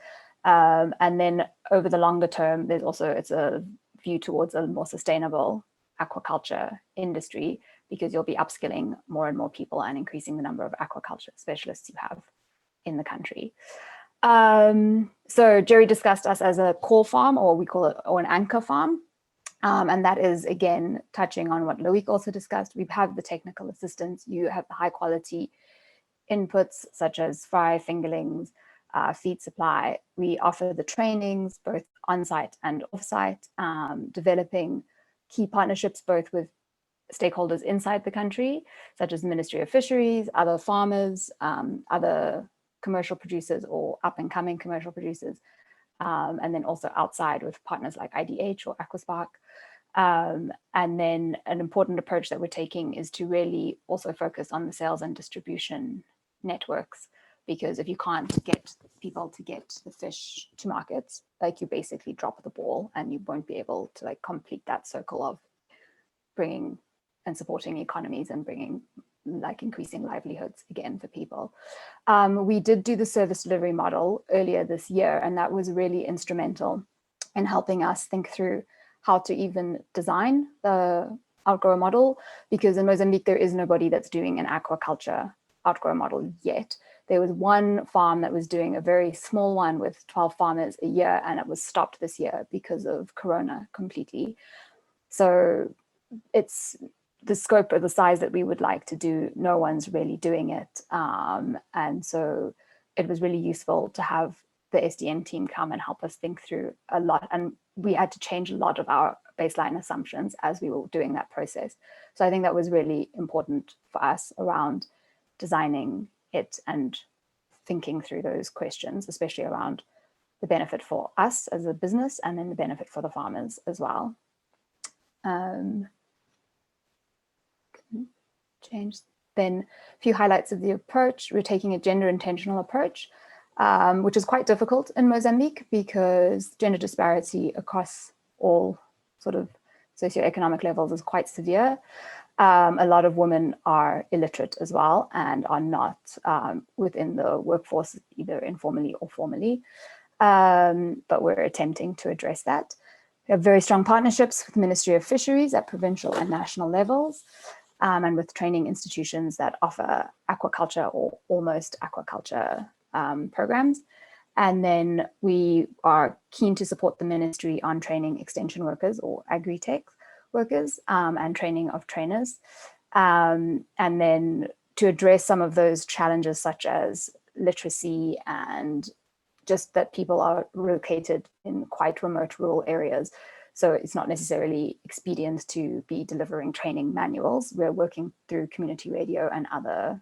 And then over the longer term, there's also, it's a view towards a more sustainable aquaculture industry, because you'll be upskilling more and more people and increasing the number of aquaculture specialists you have in the country. So Jerry discussed us as a core farm, or we call it, or an anchor farm. And that is, again, touching on what Loic also discussed. We have the technical assistance, you have the high quality inputs such as fry, fingerlings, feed supply. We offer the trainings, both on-site and off-site, developing key partnerships both with stakeholders inside the country, such as the Ministry of Fisheries, other farmers, other commercial producers or up-and-coming commercial producers, and then also outside with partners like IDH or Aqua Spark. And then an important approach that we're taking is to really also focus on the sales and distribution networks, because if you can't get people to get the fish to markets, like you basically drop the ball and you won't be able to like complete that circle of bringing and supporting economies and bringing like increasing livelihoods again for people. We did do the service delivery model earlier this year, and that was really instrumental in helping us think through how to even design the outgrower model, because in Mozambique, there is nobody that's doing an aquaculture outgrower model yet. There was one farm that was doing a very small one with 12 farmers a year, and it was stopped this year because of Corona completely. So it's the scope or the size that we would like to do, no one's really doing it. And so it was really useful to have the SDN team come and help us think through a lot. And we had to change a lot of our baseline assumptions as we were doing that process. So I think that was really important for us around designing it and thinking through those questions, especially around the benefit for us as a business and then the benefit for the farmers as well. Change. Then a few highlights of the approach. We're taking a gender intentional approach, which is quite difficult in Mozambique because gender disparity across all sort of socioeconomic levels is quite severe. A lot of women are illiterate as well and are not within the workforce, either informally or formally, but we're attempting to address that. We have very strong partnerships with the Ministry of Fisheries at provincial and national levels, and with training institutions that offer aquaculture or almost aquaculture programs. And then we are keen to support the ministry on training extension workers or agri-tech workers and training of trainers. And then to address some of those challenges such as literacy and just that people are located in quite remote rural areas. So it's not necessarily expedient to be delivering training manuals. We're working through community radio and other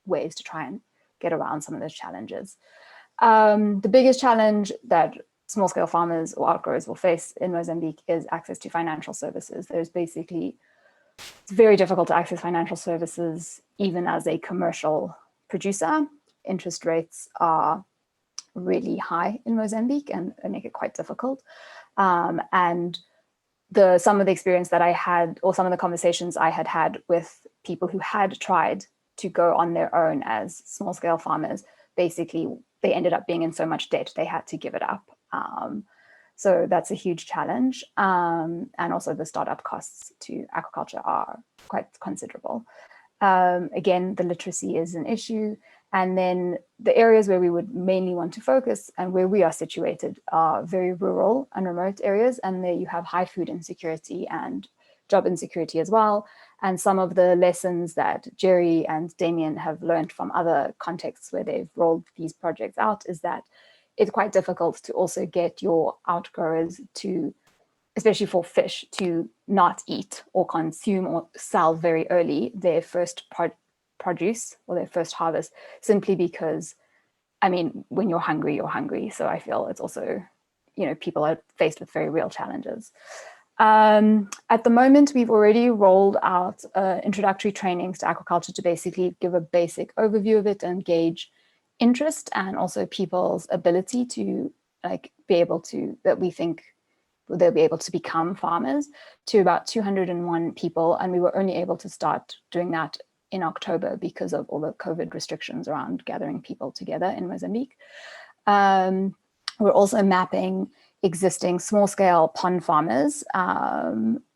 ways to try and get around some of those challenges. The biggest challenge that small-scale farmers or outgrowers will face in Mozambique is access to financial services. There's basically, it's very difficult to access financial services even as a commercial producer. Interest rates are really high in Mozambique and make it quite difficult. And some of the experience that I had, or some of the conversations I had had with people who had tried to go on their own as small-scale farmers, basically they ended up being in so much debt they had to give it up. So that's a huge challenge. And also the startup costs to aquaculture are quite considerable. Again, the literacy is an issue. And then the areas where we would mainly want to focus and where we are situated are very rural and remote areas. And there you have high food insecurity and job insecurity as well. And some of the lessons that Jerry and Damien have learned from other contexts where they've rolled these projects out is that it's quite difficult to also get your outgrowers to, especially for fish, to not eat or consume or sell very early their first produce or their first harvest, simply because, I mean, when you're hungry, you're hungry. So I feel it's also, you know, people are faced with very real challenges. At the moment, we've already rolled out introductory trainings to aquaculture to basically give a basic overview of it and gauge interest and also people's ability to be able to, that we think they'll be able to become farmers, to about 201 people. And we were only able to start doing that in October because of all the COVID restrictions around gathering people together in Mozambique. We're also mapping existing small-scale pond farmers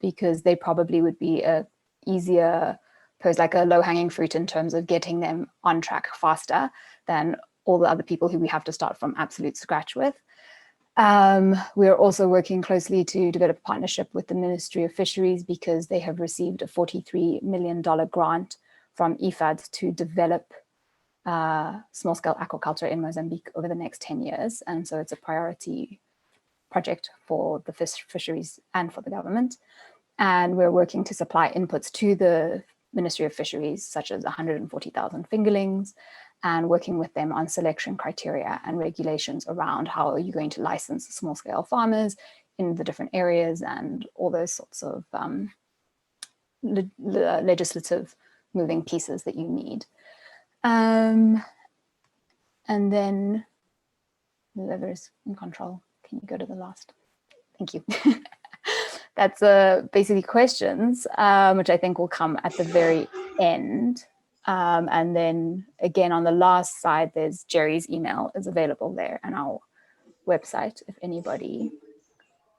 because they probably would be like a low-hanging fruit in terms of getting them on track faster than all the other people who we have to start from absolute scratch with. We're also working closely to develop a partnership with the Ministry of Fisheries because they have received a $43 million grant from IFAD to develop small-scale aquaculture in Mozambique over the next 10 years. And so it's a priority project for the fisheries and for the government. And we're working to supply inputs to the Ministry of Fisheries, such as 140,000 fingerlings, and working with them on selection criteria and regulations around how are you going to license small-scale farmers in the different areas and all those sorts of legislative moving pieces that you need. And then whoever's in control, can you go to the last? Thank you. That's basically questions, which I think will come at the very end. And then again, on the last side, there's Jerry's email is available there and our website if anybody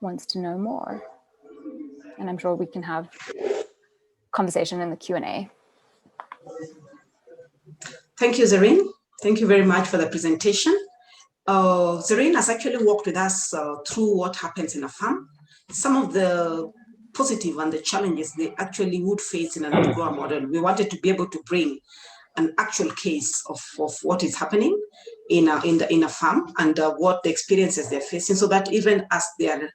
wants to know more. And I'm sure we can have conversation in the Q&A. Thank you, Zareen. Thank you very much for the presentation. Zareen has actually walked with us through what happens in a farm. Some of the positive and the challenges they actually would face in an outgrower model. We wanted to be able to bring an actual case of what is happening in a farm and what the experiences they're facing, so that even as they are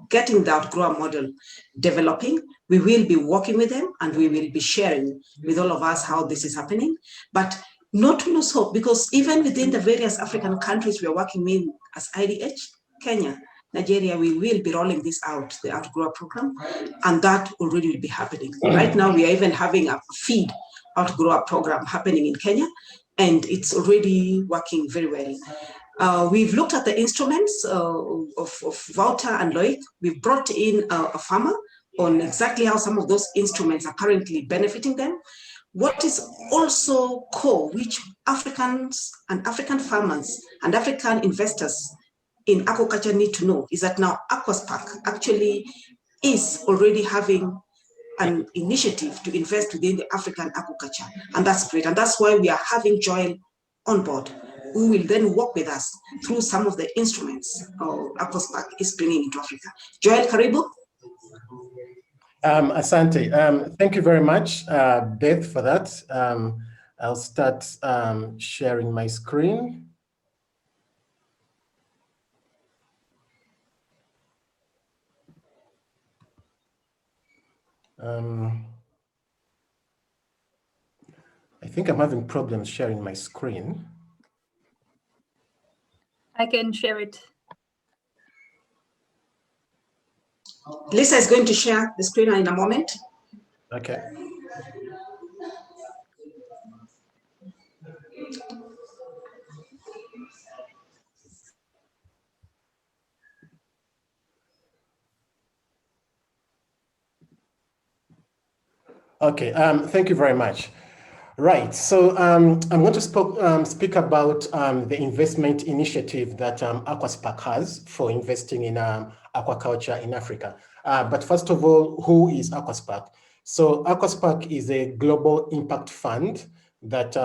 getting the outgrower model developing, we will be working with them and we will be sharing with all of us how this is happening. But not to lose hope, because even within the various African countries we are working in as IDH, Kenya, Nigeria, we will be rolling this out, the outgrower program, and that already will be happening. Right now, we are even having a feed outgrower program happening in Kenya, and it's already working very well. We've looked at the instruments of Wouter and Loic. We've brought in a farmer on exactly how some of those instruments are currently benefiting them. What is also core, which Africans and African farmers and African investors in aquaculture need to know, is that now Aqua Spark actually is already having an initiative to invest within the African aquaculture. And that's great. And that's why we are having Joel on board, who will then work with us through some of the instruments Aqua Spark is bringing into Africa. Joel, karibu. Asante. Thank you very much, Beth, for that. I'll start sharing my screen. I think I'm having problems sharing my screen. I can share it. Lisa is going to share the screen in a moment. Okay. Okay, thank you very much. Right, so I'm going to speak about the investment initiative that Aqua Spark has for investing in aquaculture in Africa. But first of all, who is Aqua Spark? So Aqua Spark is a global impact fund that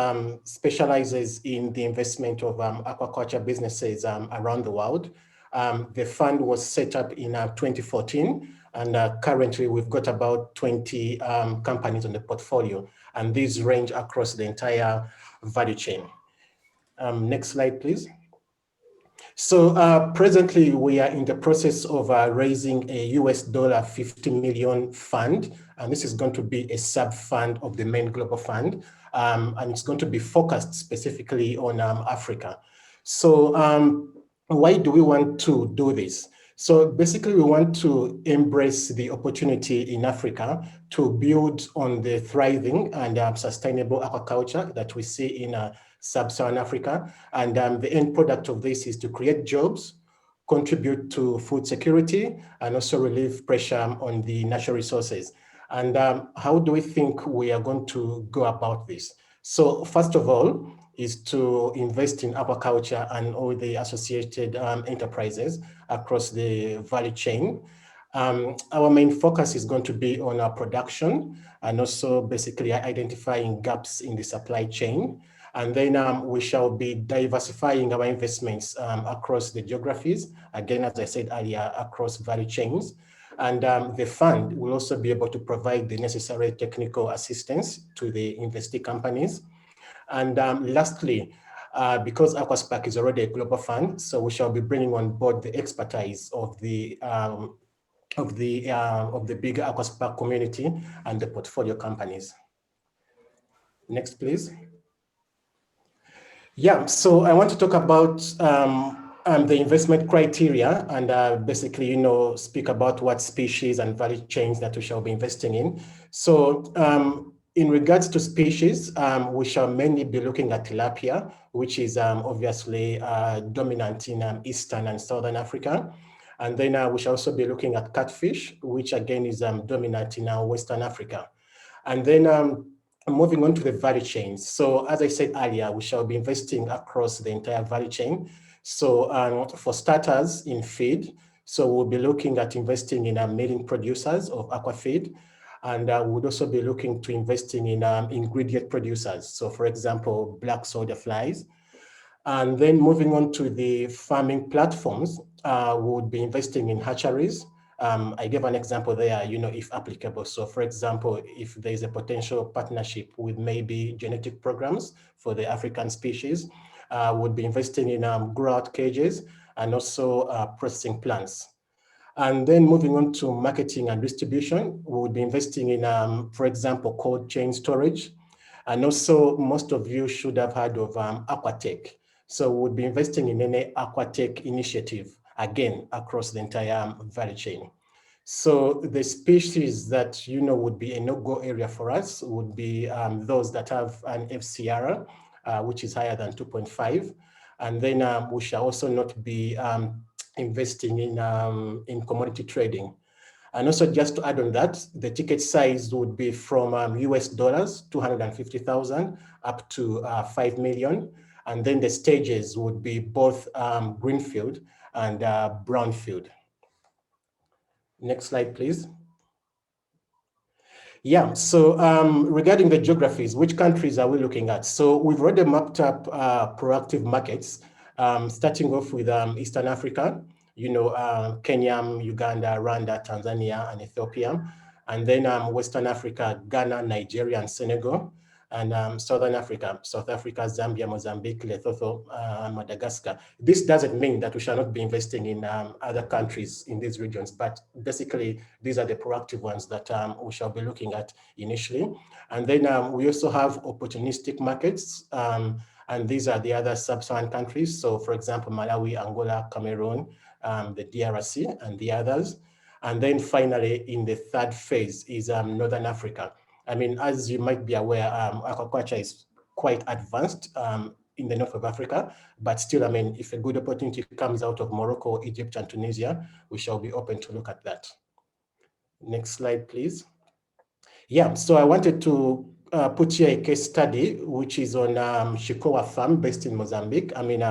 specializes in the investment of aquaculture businesses around the world. The fund was set up in 2014, and currently we've got about 20 companies on the portfolio, and these range across the entire value chain. Next slide, please. So presently we are in the process of raising a US $50 million fund, and this is going to be a sub-fund of the main global fund, and it's going to be focused specifically on Africa. So why do we want to do this? So basically we want to embrace the opportunity in Africa to build on the thriving and sustainable aquaculture that we see in sub-Saharan Africa. And the end product of this is to create jobs, contribute to food security, and also relieve pressure on the natural resources. And how do we think we are going to go about this? So first of all, is to invest in aquaculture and all the associated enterprises across the value chain. Our main focus is going to be on our production and also basically identifying gaps in the supply chain. And then we shall be diversifying our investments across the geographies, again, as I said earlier, across value chains. And the fund will also be able to provide the necessary technical assistance to the investee companies. And lastly, because Aqua Spark is already a global fund, so we shall be bringing on board the expertise of the bigger Aqua Spark community and the portfolio companies. Next, please. Yeah, so I want to talk about the investment criteria and basically, speak about what species and value chains that we shall be investing in. So in regards to species, we shall mainly be looking at tilapia, which is obviously dominant in Eastern and Southern Africa. And then we shall also be looking at catfish, which again is dominant in Western Africa. And then moving on to the value chains. So as I said earlier, we shall be investing across the entire value chain. So for starters in feed, so we'll be looking at investing in milling producers of aquafeed. And we would also be looking to investing in ingredient producers. So for example, black soda flies. And then moving on to the farming platforms, we would be investing in hatcheries. I gave an example there, if applicable. So for example, if there's a potential partnership with maybe genetic programs for the African species, would be investing in grow-out cages and also processing plants. And then moving on to marketing and distribution, we would be investing in, for example, cold chain storage. And also most of you should have heard of Aquatech. So we would be investing in any Aquatech initiative, again, across the entire value chain. So the species that, would be a no-go area for us would be those that have an FCR, which is higher than 2.5. And then we shall also not be investing in commodity trading. And also just to add on that, the ticket size would be from US dollars, 250,000 up to 5 million. And then the stages would be both greenfield and brownfield. Next slide, please. Yeah, so regarding the geographies, which countries are we looking at? So we've already mapped up proactive markets, starting off with Eastern Africa, Kenya, Uganda, Rwanda, Tanzania, and Ethiopia. And then Western Africa, Ghana, Nigeria, and Senegal. And Southern Africa, South Africa, Zambia, Mozambique, Lesotho, Madagascar. This doesn't mean that we shall not be investing in other countries in these regions, but basically these are the proactive ones that we shall be looking at initially. And then we also have opportunistic markets, and these are the other sub-Saharan countries. So for example, Malawi, Angola, Cameroon, the DRC, and the others. And then finally, in the third phase is Northern Africa. I mean, as you might be aware, aquaculture is quite advanced in the north of Africa, but still, I mean, if a good opportunity comes out of Morocco, Egypt, and Tunisia, we shall be open to look at that. Next slide, please. Yeah, so I wanted to put here a case study, which is on Chikoa farm based in Mozambique. I mean,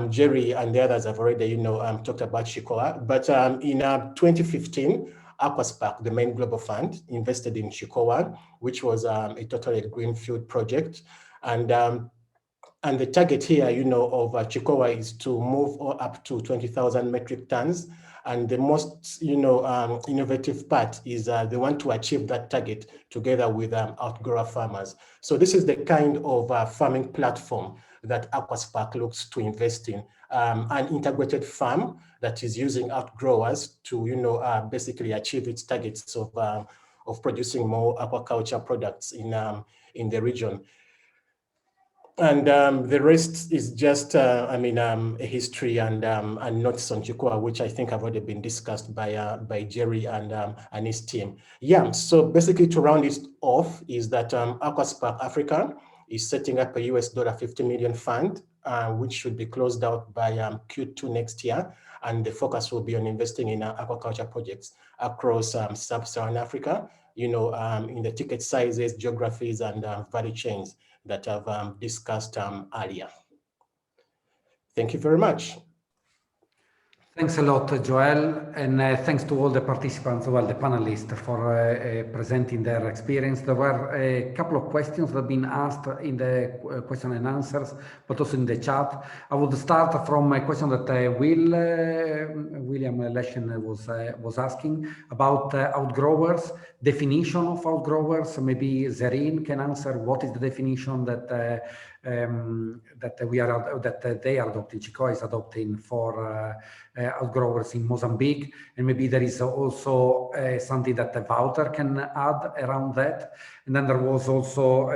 Jerry and the others have already, talked about Chikoa, but in 2015, Aqua Spark, the main global fund, invested in Chikoa, which was a totally greenfield project. And the target here, of Chikoa is to move up to 20,000 metric tons. And the most, innovative part is they want to achieve that target together with outgrower farmers. So this is the kind of farming platform that Aqua Spark looks to invest in, an integrated farm that is using outgrowers to, basically achieve its targets of producing more aquaculture products in the region. And the rest is just, a history and notes on Chikoa, which I think have already been discussed by Jerry and his team. Yeah, so basically to round it off is that Aqua Spark Africa is setting up a $50 million fund, which should be closed out by Q2 next year. And the focus will be on investing in aquaculture projects across sub-Saharan Africa, in the ticket sizes, geographies, and value chains that I've discussed earlier. Thank you very much. Thanks a lot, Joel, and thanks to all the participants, well, the panelists, for presenting their experience. There were a couple of questions that have been asked in the question and answers, but also in the chat. I would start from a question that William Leshen was asking about outgrowers, definition of outgrowers. Maybe Zerine can answer what is the definition that they are adopting, Chikoa is adopting for outgrowers in Mozambique, and maybe there is also something that Wouter can add around that. And then there was also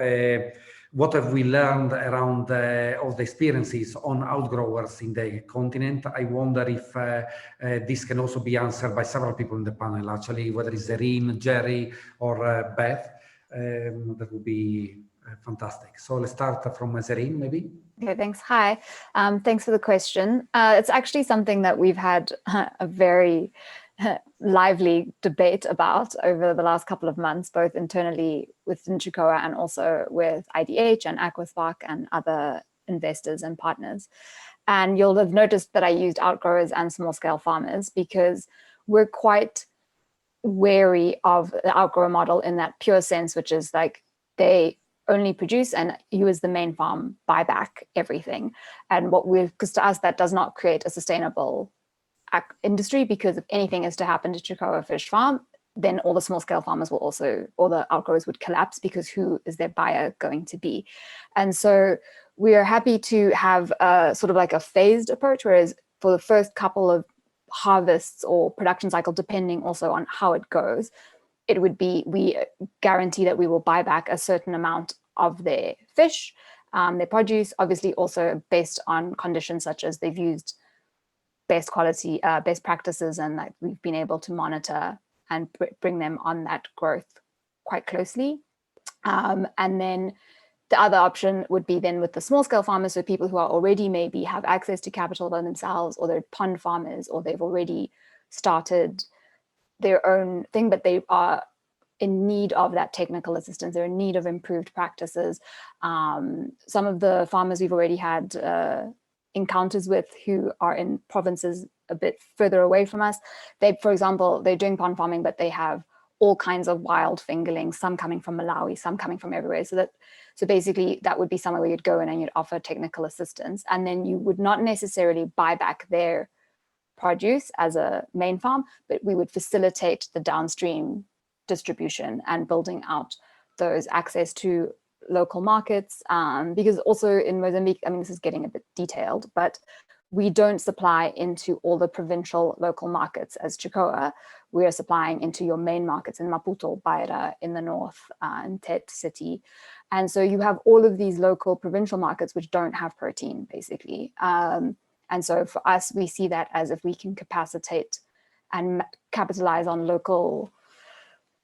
what have we learned around of the experiences on outgrowers in the continent. I wonder if this can also be answered by several people in the panel, actually, whether it's Zerine, Jerry, or Beth. That would be fantastic. So let's start from Zerine, maybe. Okay, thanks. Hi, thanks for the question. It's actually something that we've had a very lively debate about over the last couple of months, both internally within Chikoa and also with IDH and Aqua Spark and other investors and partners. And you'll have noticed that I used outgrowers and small scale farmers because we're quite wary of the outgrower model in that pure sense, which is like they only produce and you as the main farm buy back everything. And because to us that does not create a sustainable industry, because if anything is to happen to Chikoa Fish Farm, then all the small scale farmers will also, all the outgrowers would collapse, because who is their buyer going to be? And so we are happy to have a sort of like a phased approach, whereas for the first couple of harvests or production cycle, depending also on how it goes, it would be, we guarantee that we will buy back a certain amount of their fish, their produce, obviously also based on conditions such as they've used best quality, best practices, and that we've been able to monitor and bring them on that growth quite closely. And then the other option would be then with the small scale farmers, so people who are already maybe have access to capital by themselves, or they're pond farmers, or they've already started their own thing, but they are in need of that technical assistance. They're in need of improved practices. Some of the farmers we've already had encounters with who are in provinces a bit further away from us. They, for example, they're doing pond farming, but they have all kinds of wild fingerlings, some coming from Malawi, some coming from everywhere. So basically that would be somewhere where you'd go in and you'd offer technical assistance, and then you would not necessarily buy back their produce as a main farm, but we would facilitate the downstream distribution and building out those access to local markets, because also in Mozambique, I mean, this is getting a bit detailed, but we don't supply into all the provincial local markets as Chikoa. We are supplying into your main markets in Maputo, Beira in the north, and Tete City. And so you have all of these local provincial markets which don't have protein, basically. And so for us, we see that as if we can capacitate and capitalize on local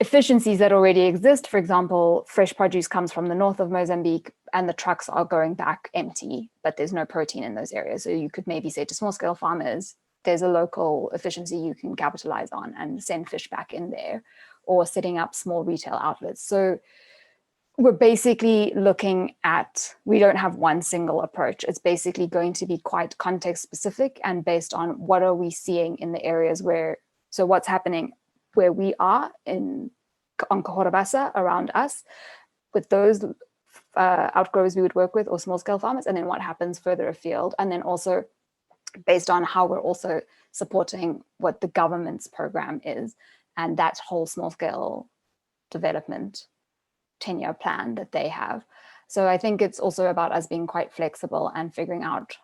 efficiencies that already exist. For example, fresh produce comes from the north of Mozambique and the trucks are going back empty, but there's no protein in those areas. So you could maybe say to small scale farmers, there's a local efficiency you can capitalize on and send fish back in there, or setting up small retail outlets. So we're basically looking at, we don't have one single approach. It's basically going to be quite context specific and based on what are we seeing in the areas where, so what's happening where we are on Kohorabasa around us with those outgrowers we would work with, or small scale farmers, and then what happens further afield. And then also based on how we're also supporting what the government's program is and that whole small scale development 10-year plan that they have. So I think it's also about us being quite flexible and figuring out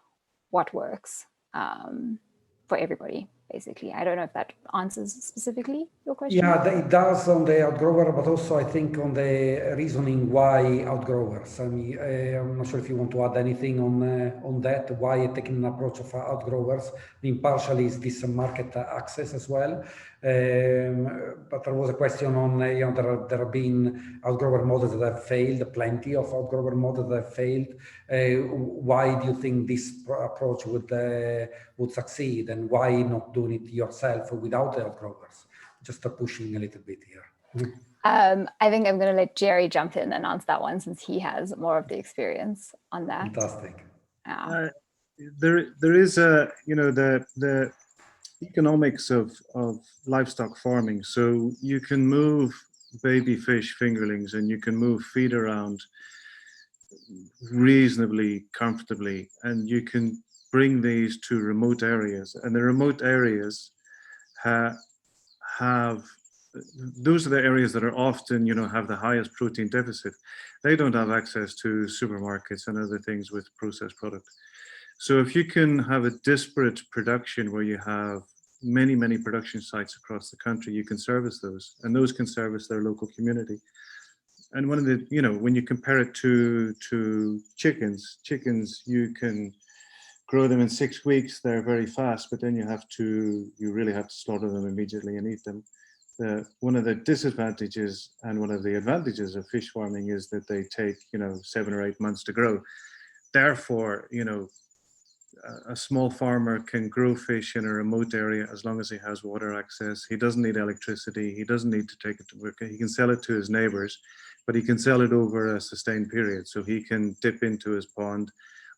what works for everybody, basically. I don't know if that answers specifically your question. Yeah, it does on the outgrower, but also I think on the reasoning why outgrowers. I mean, I'm not sure if you want to add anything on that, why taking an approach of outgrowers. I mean, partially is this market access as well. But there was a question on, there have been outgrower models that have failed, plenty of outgrower models that have failed. Why do you think this approach would succeed, and why not doing it yourself without the outgrowers? Just pushing a little bit here. I think I'm going to let Jerry jump in and answer that one, since he has more of the experience on that. Fantastic. There is a, the economics of livestock farming. So you can move baby fish fingerlings and you can move feed around reasonably comfortably, and you can bring these to remote areas, and the remote areas have those are the areas that are often have the highest protein deficit. They don't have access to supermarkets and other things with processed product. So if you can have a disparate production where you have many, many production sites across the country, you can service those, and those can service their local community. And one of the, when you compare it to chickens, you can grow them in 6 weeks, they're very fast, but then you really have to slaughter them immediately and eat them. One of the disadvantages and one of the advantages of fish farming is that they take, 7 or 8 months to grow. Therefore, a small farmer can grow fish in a remote area as long as he has water access. He doesn't need electricity. He doesn't need to take it to work. He can sell it to his neighbors, but he can sell it over a sustained period. So he can dip into his pond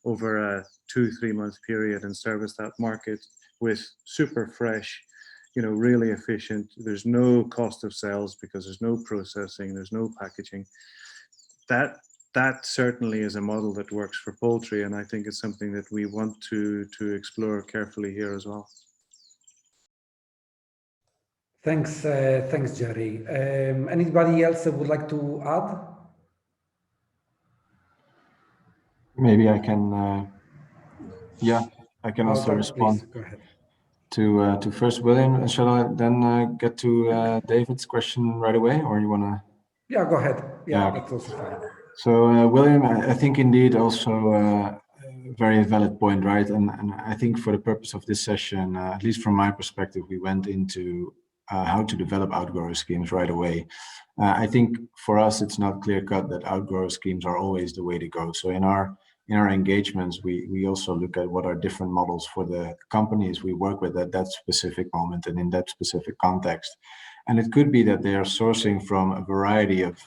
over a 2-3 month period and service that market with super fresh, really efficient. There's no cost of sales because there's no processing, there's no packaging. That certainly is a model that works for poultry, and I think it's something that we want to explore carefully here as well. Thanks, Jerry. Anybody else that would like to add? Maybe I can. I can also respond. Please, go ahead. To first William. Shall I then get to David's question right away, or you want to? Yeah, go ahead. Yeah, okay. That's also fine. So William, I think indeed also a very valid point, right? And I think for the purpose of this session, at least from my perspective, we went into how to develop outgrower schemes right away. I think for us, it's not clear cut that outgrower schemes are always the way to go. So in our engagements, we also look at what are different models for the companies we work with at that specific moment and in that specific context. And it could be that they are sourcing from a variety of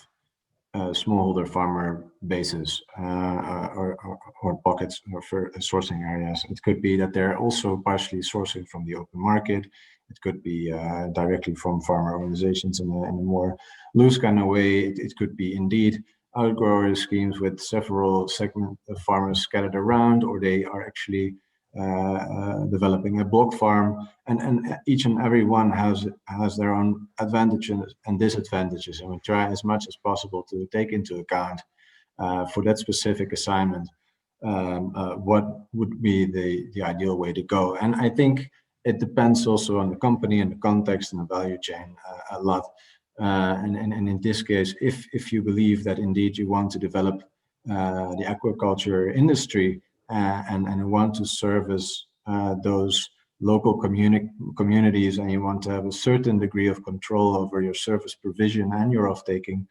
smallholder farmer bases or pockets or for sourcing areas. It could be that they're also partially sourcing from the open market. It could be directly from farmer organizations in a more loose kind of way. It could be indeed outgrower schemes with several segments of farmers scattered around, or they are actually developing a block farm, and each and every one has their own advantages and disadvantages, and we try as much as possible to take into account for that specific assignment what would be the ideal way to go. And I think it depends also on the company and the context and the value chain a lot. And in this case, if you believe that indeed you want to develop the aquaculture industry and want to service those local communities, and you want to have a certain degree of control over your service provision and your off-taking,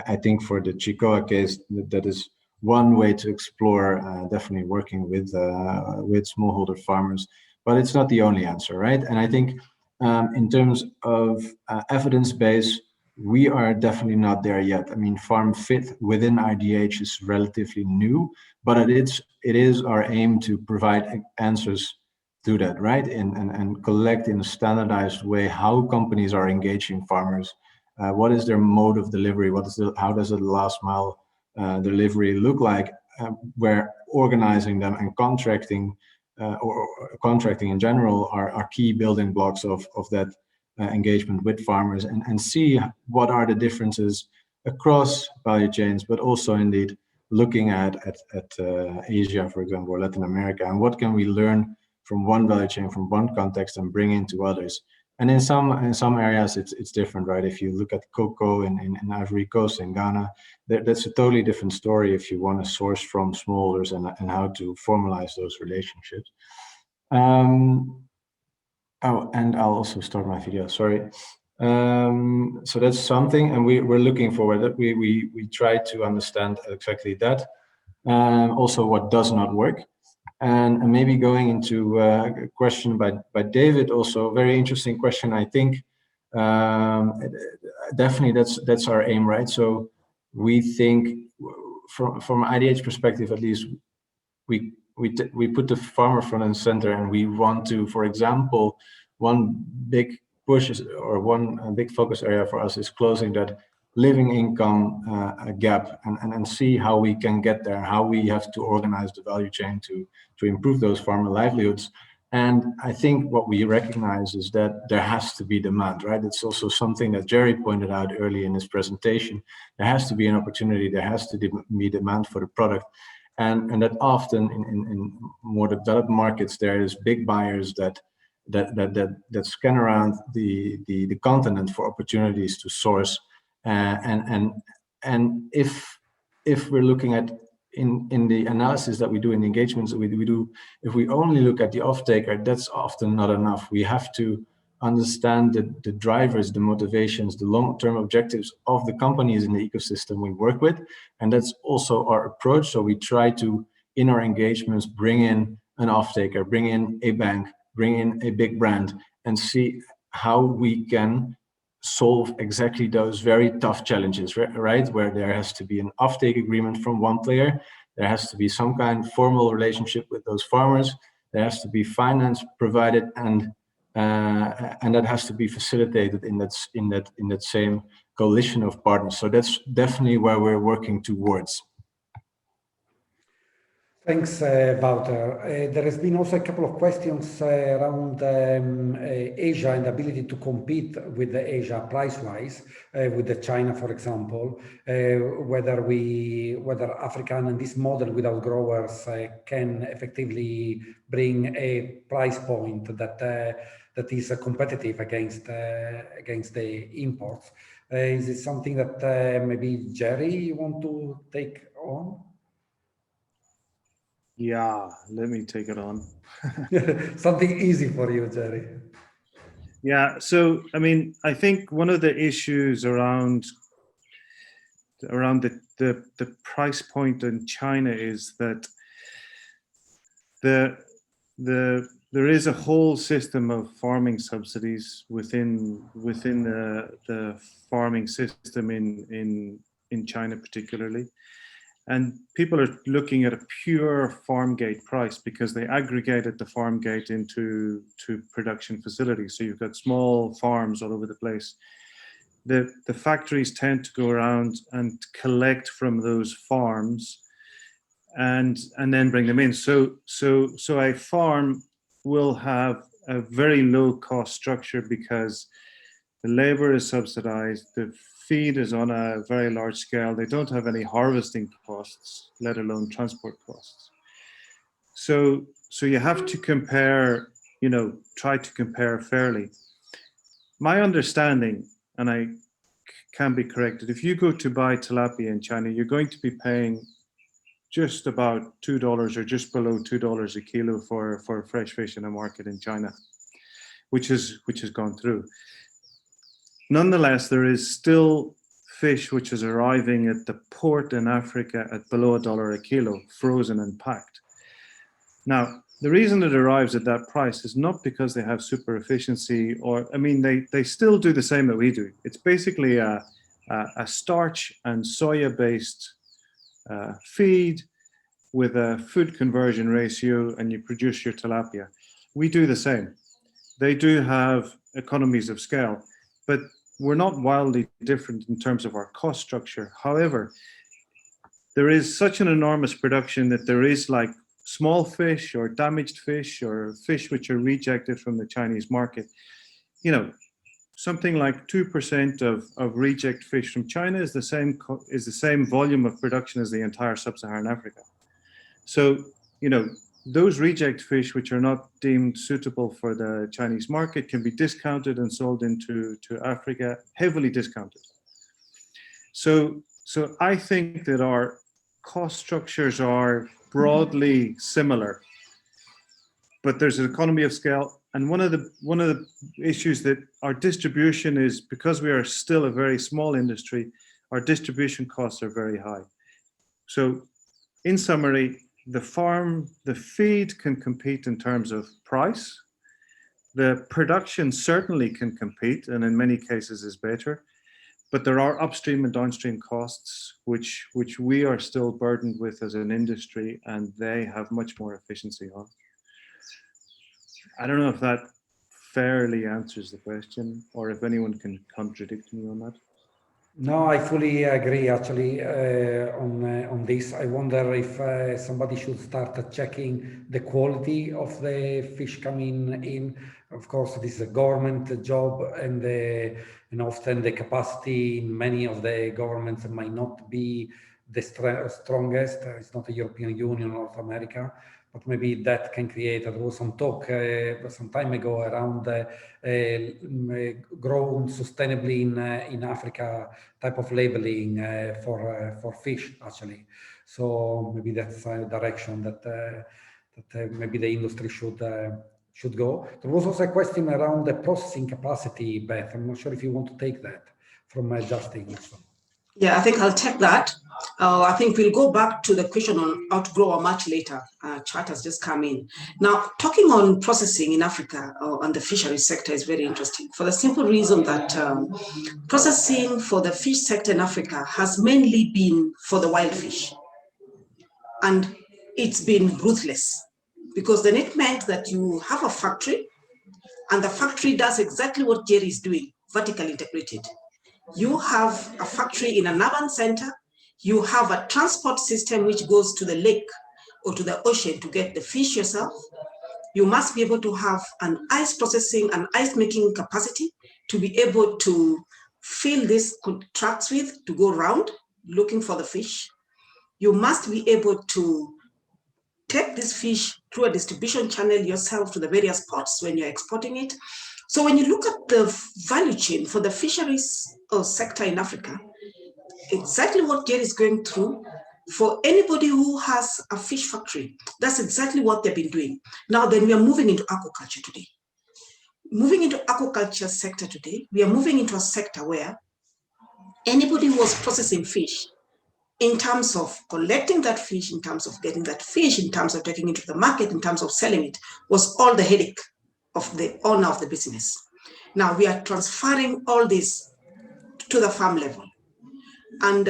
I think for the Chicoa case, that is one way to explore, definitely working with smallholder farmers, but it's not the only answer, right? And I think in terms of evidence base, we are definitely not there yet. I mean, farm fit within IDH is relatively new, but it is our aim to provide answers to that, right? And collect in a standardized way how companies are engaging farmers. What is their mode of delivery? How does the last mile delivery look like? Where organizing them and contracting or contracting in general are key building blocks of that engagement with farmers, and see what are the differences across value chains, but also indeed looking at Asia, for example, or Latin America, and what can we learn from one value chain, from one context, and bring into others. And in some areas it's different, right? If you look at cocoa in Ivory Coast, in Ghana, that's a totally different story if you want to source from smallholders and how to formalize those relationships. Oh, and I'll also start my video, sorry. So that's something, and we're looking forward that we try to understand exactly that. Also what does not work. And maybe going into a question by David, also very interesting question, I think. Definitely that's our aim, right? So we think from IDH perspective, at least, we put the farmer front and center, and we want to, for example, one big push or one big focus area for us is closing that living income gap, and see how we can get there, how we have to organize the value chain to improve those farmer livelihoods. And I think what we recognize is that there has to be demand, right? It's also something that Jerry pointed out early in his presentation. There has to be an opportunity, there has to be demand for the product. and that often in more developed markets there is big buyers that scan around the continent for opportunities to source, and if we're looking at in the analysis that we do, in the engagements that we do, if we only look at the off-taker, that's often not enough. We have to understand the drivers, the motivations, the long-term objectives of the companies in the ecosystem we work with, and that's also our approach. So we try to, in our engagements, bring in an off-taker, bring in a bank, bring in a big brand, and see how we can solve exactly those very tough challenges, right? Where there has to be an offtake agreement from one player, there has to be some kind of formal relationship with those farmers, there has to be finance provided, and that has to be facilitated in that same coalition of partners. So that's definitely where we're working towards. Thanks, Wouter. There has been also a couple of questions around Asia and the ability to compete with Asia price-wise, with China, for example, whether African and this model without growers can effectively bring a price point that is competitive against the imports. Is it something that maybe Jerry, you want to take on? Yeah, let me take it on. Something easy for you, Jerry. Yeah, so I mean, I think one of the issues around the price point in China is that there is a whole system of farming subsidies within the farming system in China particularly. And people are looking at a pure farm gate price because they aggregated the farm gate into production facilities. So you've got small farms all over the place. The factories tend to go around and collect from those farms and then bring them in. So a farm will have a very low cost structure because the labor is subsidized, the feed is on a very large scale. They don't have any harvesting costs, let alone transport costs. So you have to compare, try to compare fairly. My understanding, and I can be corrected, if you go to buy tilapia in China, you're going to be paying just about $2 or just below $2 a kilo for fresh fish in a market in China, which has gone through. Nonetheless, there is still fish which is arriving at the port in Africa at below $1 a kilo, frozen and packed. Now, the reason it arrives at that price is not because they have super efficiency, they still do the same that we do. It's basically a starch and soya-based feed with a food conversion ratio, and you produce your tilapia. We do the same. They do have economies of scale, but we're not wildly different in terms of our cost structure. However, there is such an enormous production that there is like small fish or damaged fish or fish which are rejected from the Chinese market. Something like 2% of reject fish from China is the same volume of production as the entire sub-Saharan Africa. So, those reject fish which are not deemed suitable for the Chinese market can be discounted and sold into Africa, heavily discounted. So I think that our cost structures are broadly similar, but there's an economy of scale. And one of the issues that our distribution is, because we are still a very small industry, our distribution costs are very high. So in summary, the feed can compete in terms of price. The production certainly can compete, and in many cases is better. But there are upstream and downstream costs, which we are still burdened with as an industry, and they have much more efficiency on. I don't know if that fairly answers the question, or if anyone can contradict me on that. No, I fully agree actually on this. I wonder if somebody should start checking the quality of the fish coming in. Of course, this is a government job, and often the capacity in many of the governments might not be the strongest. It's not the European Union or North America, but maybe that can create. There was some talk some time ago around grown sustainably in Africa type of labeling for fish actually. So maybe that's a direction that maybe the industry should go. There was also a question around the processing capacity, Beth. I'm not sure if you want to take that from Justin. Yeah, I think I'll take that. I think we'll go back to the question on outgrower much later. Chat has just come in. Now, talking on processing in Africa and the fishery sector is very interesting for the simple reason that processing for the fish sector in Africa has mainly been for the wild fish. And it's been ruthless because then it meant that you have a factory and the factory does exactly what Jerry is doing, vertically integrated. You have a factory in an urban center, you have a transport system which goes to the lake or to the ocean to get the fish yourself. You must be able to have an ice processing and ice making capacity to be able to fill these trucks with to go around looking for the fish. You must be able to take this fish through a distribution channel yourself to the various ports when you're exporting it. So when you look at the value chain for the fisheries sector in Africa, exactly what Jerry is going through, for anybody who has a fish factory, that's exactly what they've been doing. Now then we are moving into aquaculture today. Moving into aquaculture sector today, we are moving into a sector where anybody who was processing fish in terms of collecting that fish, in terms of getting that fish, in terms of taking it to the market, in terms of selling it, was all the headache of the owner of the business. Now we are transferring all this to the farm level. And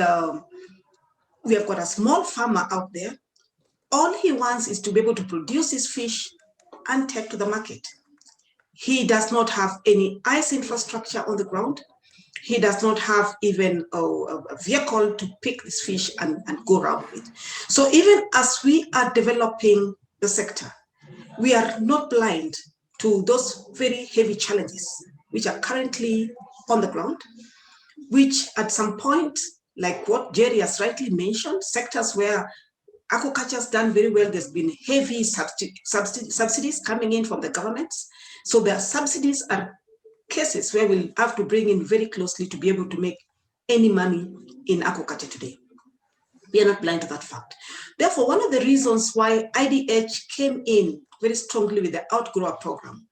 we have got a small farmer out there. All he wants is to be able to produce his fish and take to the market. He does not have any ice infrastructure on the ground. He does not have even a vehicle to pick this fish and go around with. So even as we are developing the sector, we are not blind to those very heavy challenges which are currently on the ground, which at some point, like what Jerry has rightly mentioned, sectors where aquaculture has done very well, there's been heavy subsidies coming in from the governments. So their subsidies are cases where we'll have to bring in very closely to be able to make any money in aquaculture today. We are not blind to that fact. Therefore, one of the reasons why IDH came in very strongly with the Outgrower program,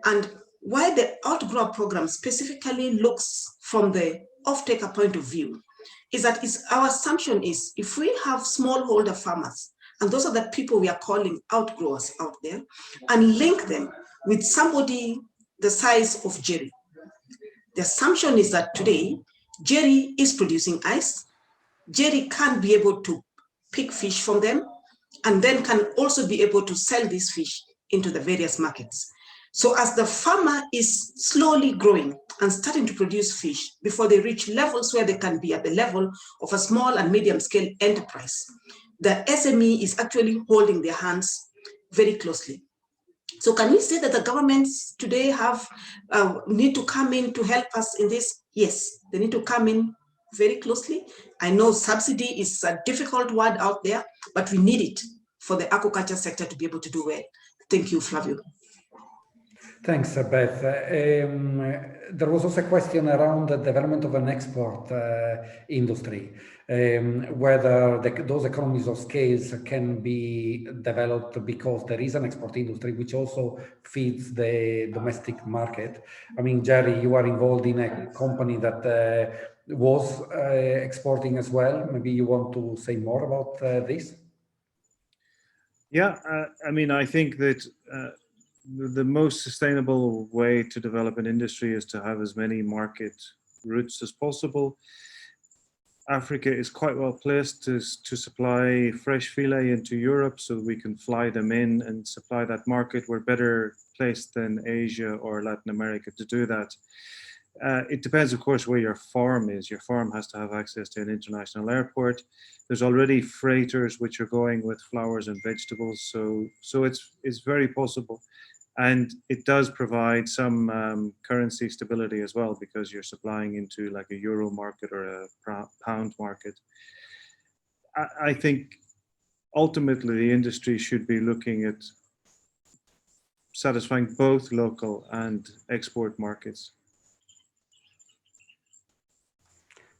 and why the Outgrower program specifically looks from the off-taker point of view, is that our assumption is if we have smallholder farmers, and those are the people we are calling outgrowers out there, and link them with somebody the size of Jerry. The assumption is that today, Jerry is producing ice. Jerry can be able to pick fish from them and then can also be able to sell these fish into the various markets. So as the farmer is slowly growing and starting to produce fish before they reach levels where they can be at the level of a small and medium scale enterprise, the SME is actually holding their hands very closely. So can we say that the governments today have need to come in to help us in this? Yes, they need to come in very closely. I know subsidy is a difficult word out there, but we need it for the aquaculture sector to be able to do well. Thank you, Flavio. Thanks, Beth. There was also a question around the development of an export industry, whether those economies of scales can be developed because there is an export industry which also feeds the domestic market. I mean, Jerry, you are involved in a company that was exporting as well. Maybe you want to say more about this? Yeah, I mean, I think that the most sustainable way to develop an industry is to have as many market routes as possible. Africa is quite well placed to supply fresh fillet into Europe so that we can fly them in and supply that market. We're better placed than Asia or Latin America to do that. It depends, of course, where your farm is. Your farm has to have access to an international airport. There's already freighters which are going with flowers and vegetables, so it's very possible. And it does provide some currency stability as well, because you're supplying into like a euro market or a pound market. I think ultimately the industry should be looking at satisfying both local and export markets.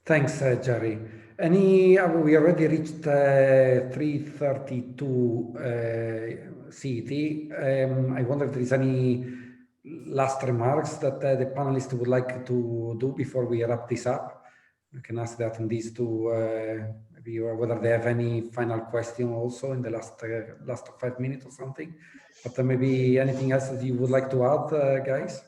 Thanks, Jerry. We already reached 3:32 CET. I wonder if there is any last remarks that the panelists would like to do before we wrap this up. I can ask the attendees to maybe whether they have any final question also in the last 5 minutes or something. But maybe anything else that you would like to add, guys?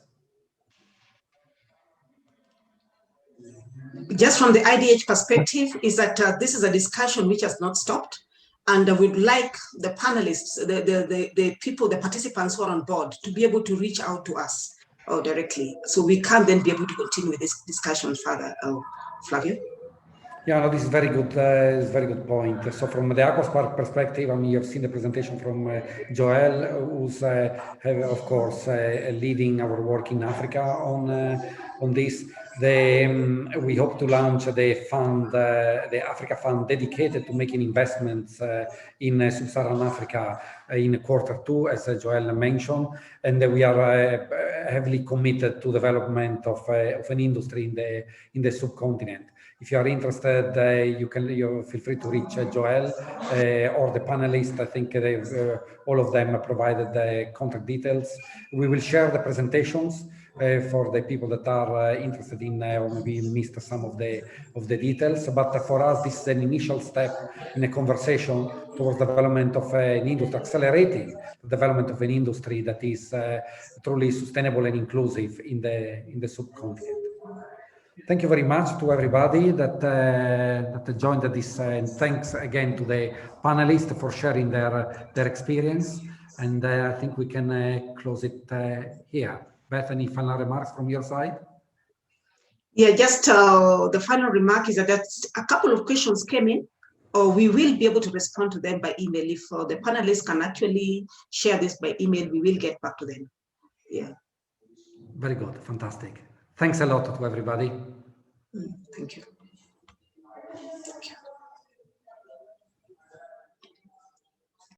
Just from the IDH perspective, is that this is a discussion which has not stopped, and we'd like the panelists, the people, the participants who are on board, to be able to reach out to us directly, so we can then be able to continue with this discussion further. Flavio? Yeah, no, this is very good. Very good point. So from the Aqua Spark perspective, I mean, you've seen the presentation from Joel, who's of course leading our work in Africa on this. We hope to launch the fund, the Africa Fund, dedicated to making investments in Sub-Saharan Africa in Q2, as Joel mentioned, and we are heavily committed to development of an industry in the subcontinent. If you are interested, you feel free to reach Joel or the panelists. I think all of them provided the contact details. We will share the presentations for the people that are interested in or maybe missed some of the details. But for us, this is an initial step in a conversation towards development of an industry, accelerating the development of an industry that is truly sustainable and inclusive in the subcontinent. Thank you very much to everybody that joined this, and thanks again to the panelists for sharing their experience. And I think we can close it here. Beth, any final remarks from your side? Yeah, just the final remark is that a couple of questions came in, or we will be able to respond to them by email. If the panelists can actually share this by email, we will get back to them. Yeah. Very good, fantastic. Thanks a lot to everybody. Thank you.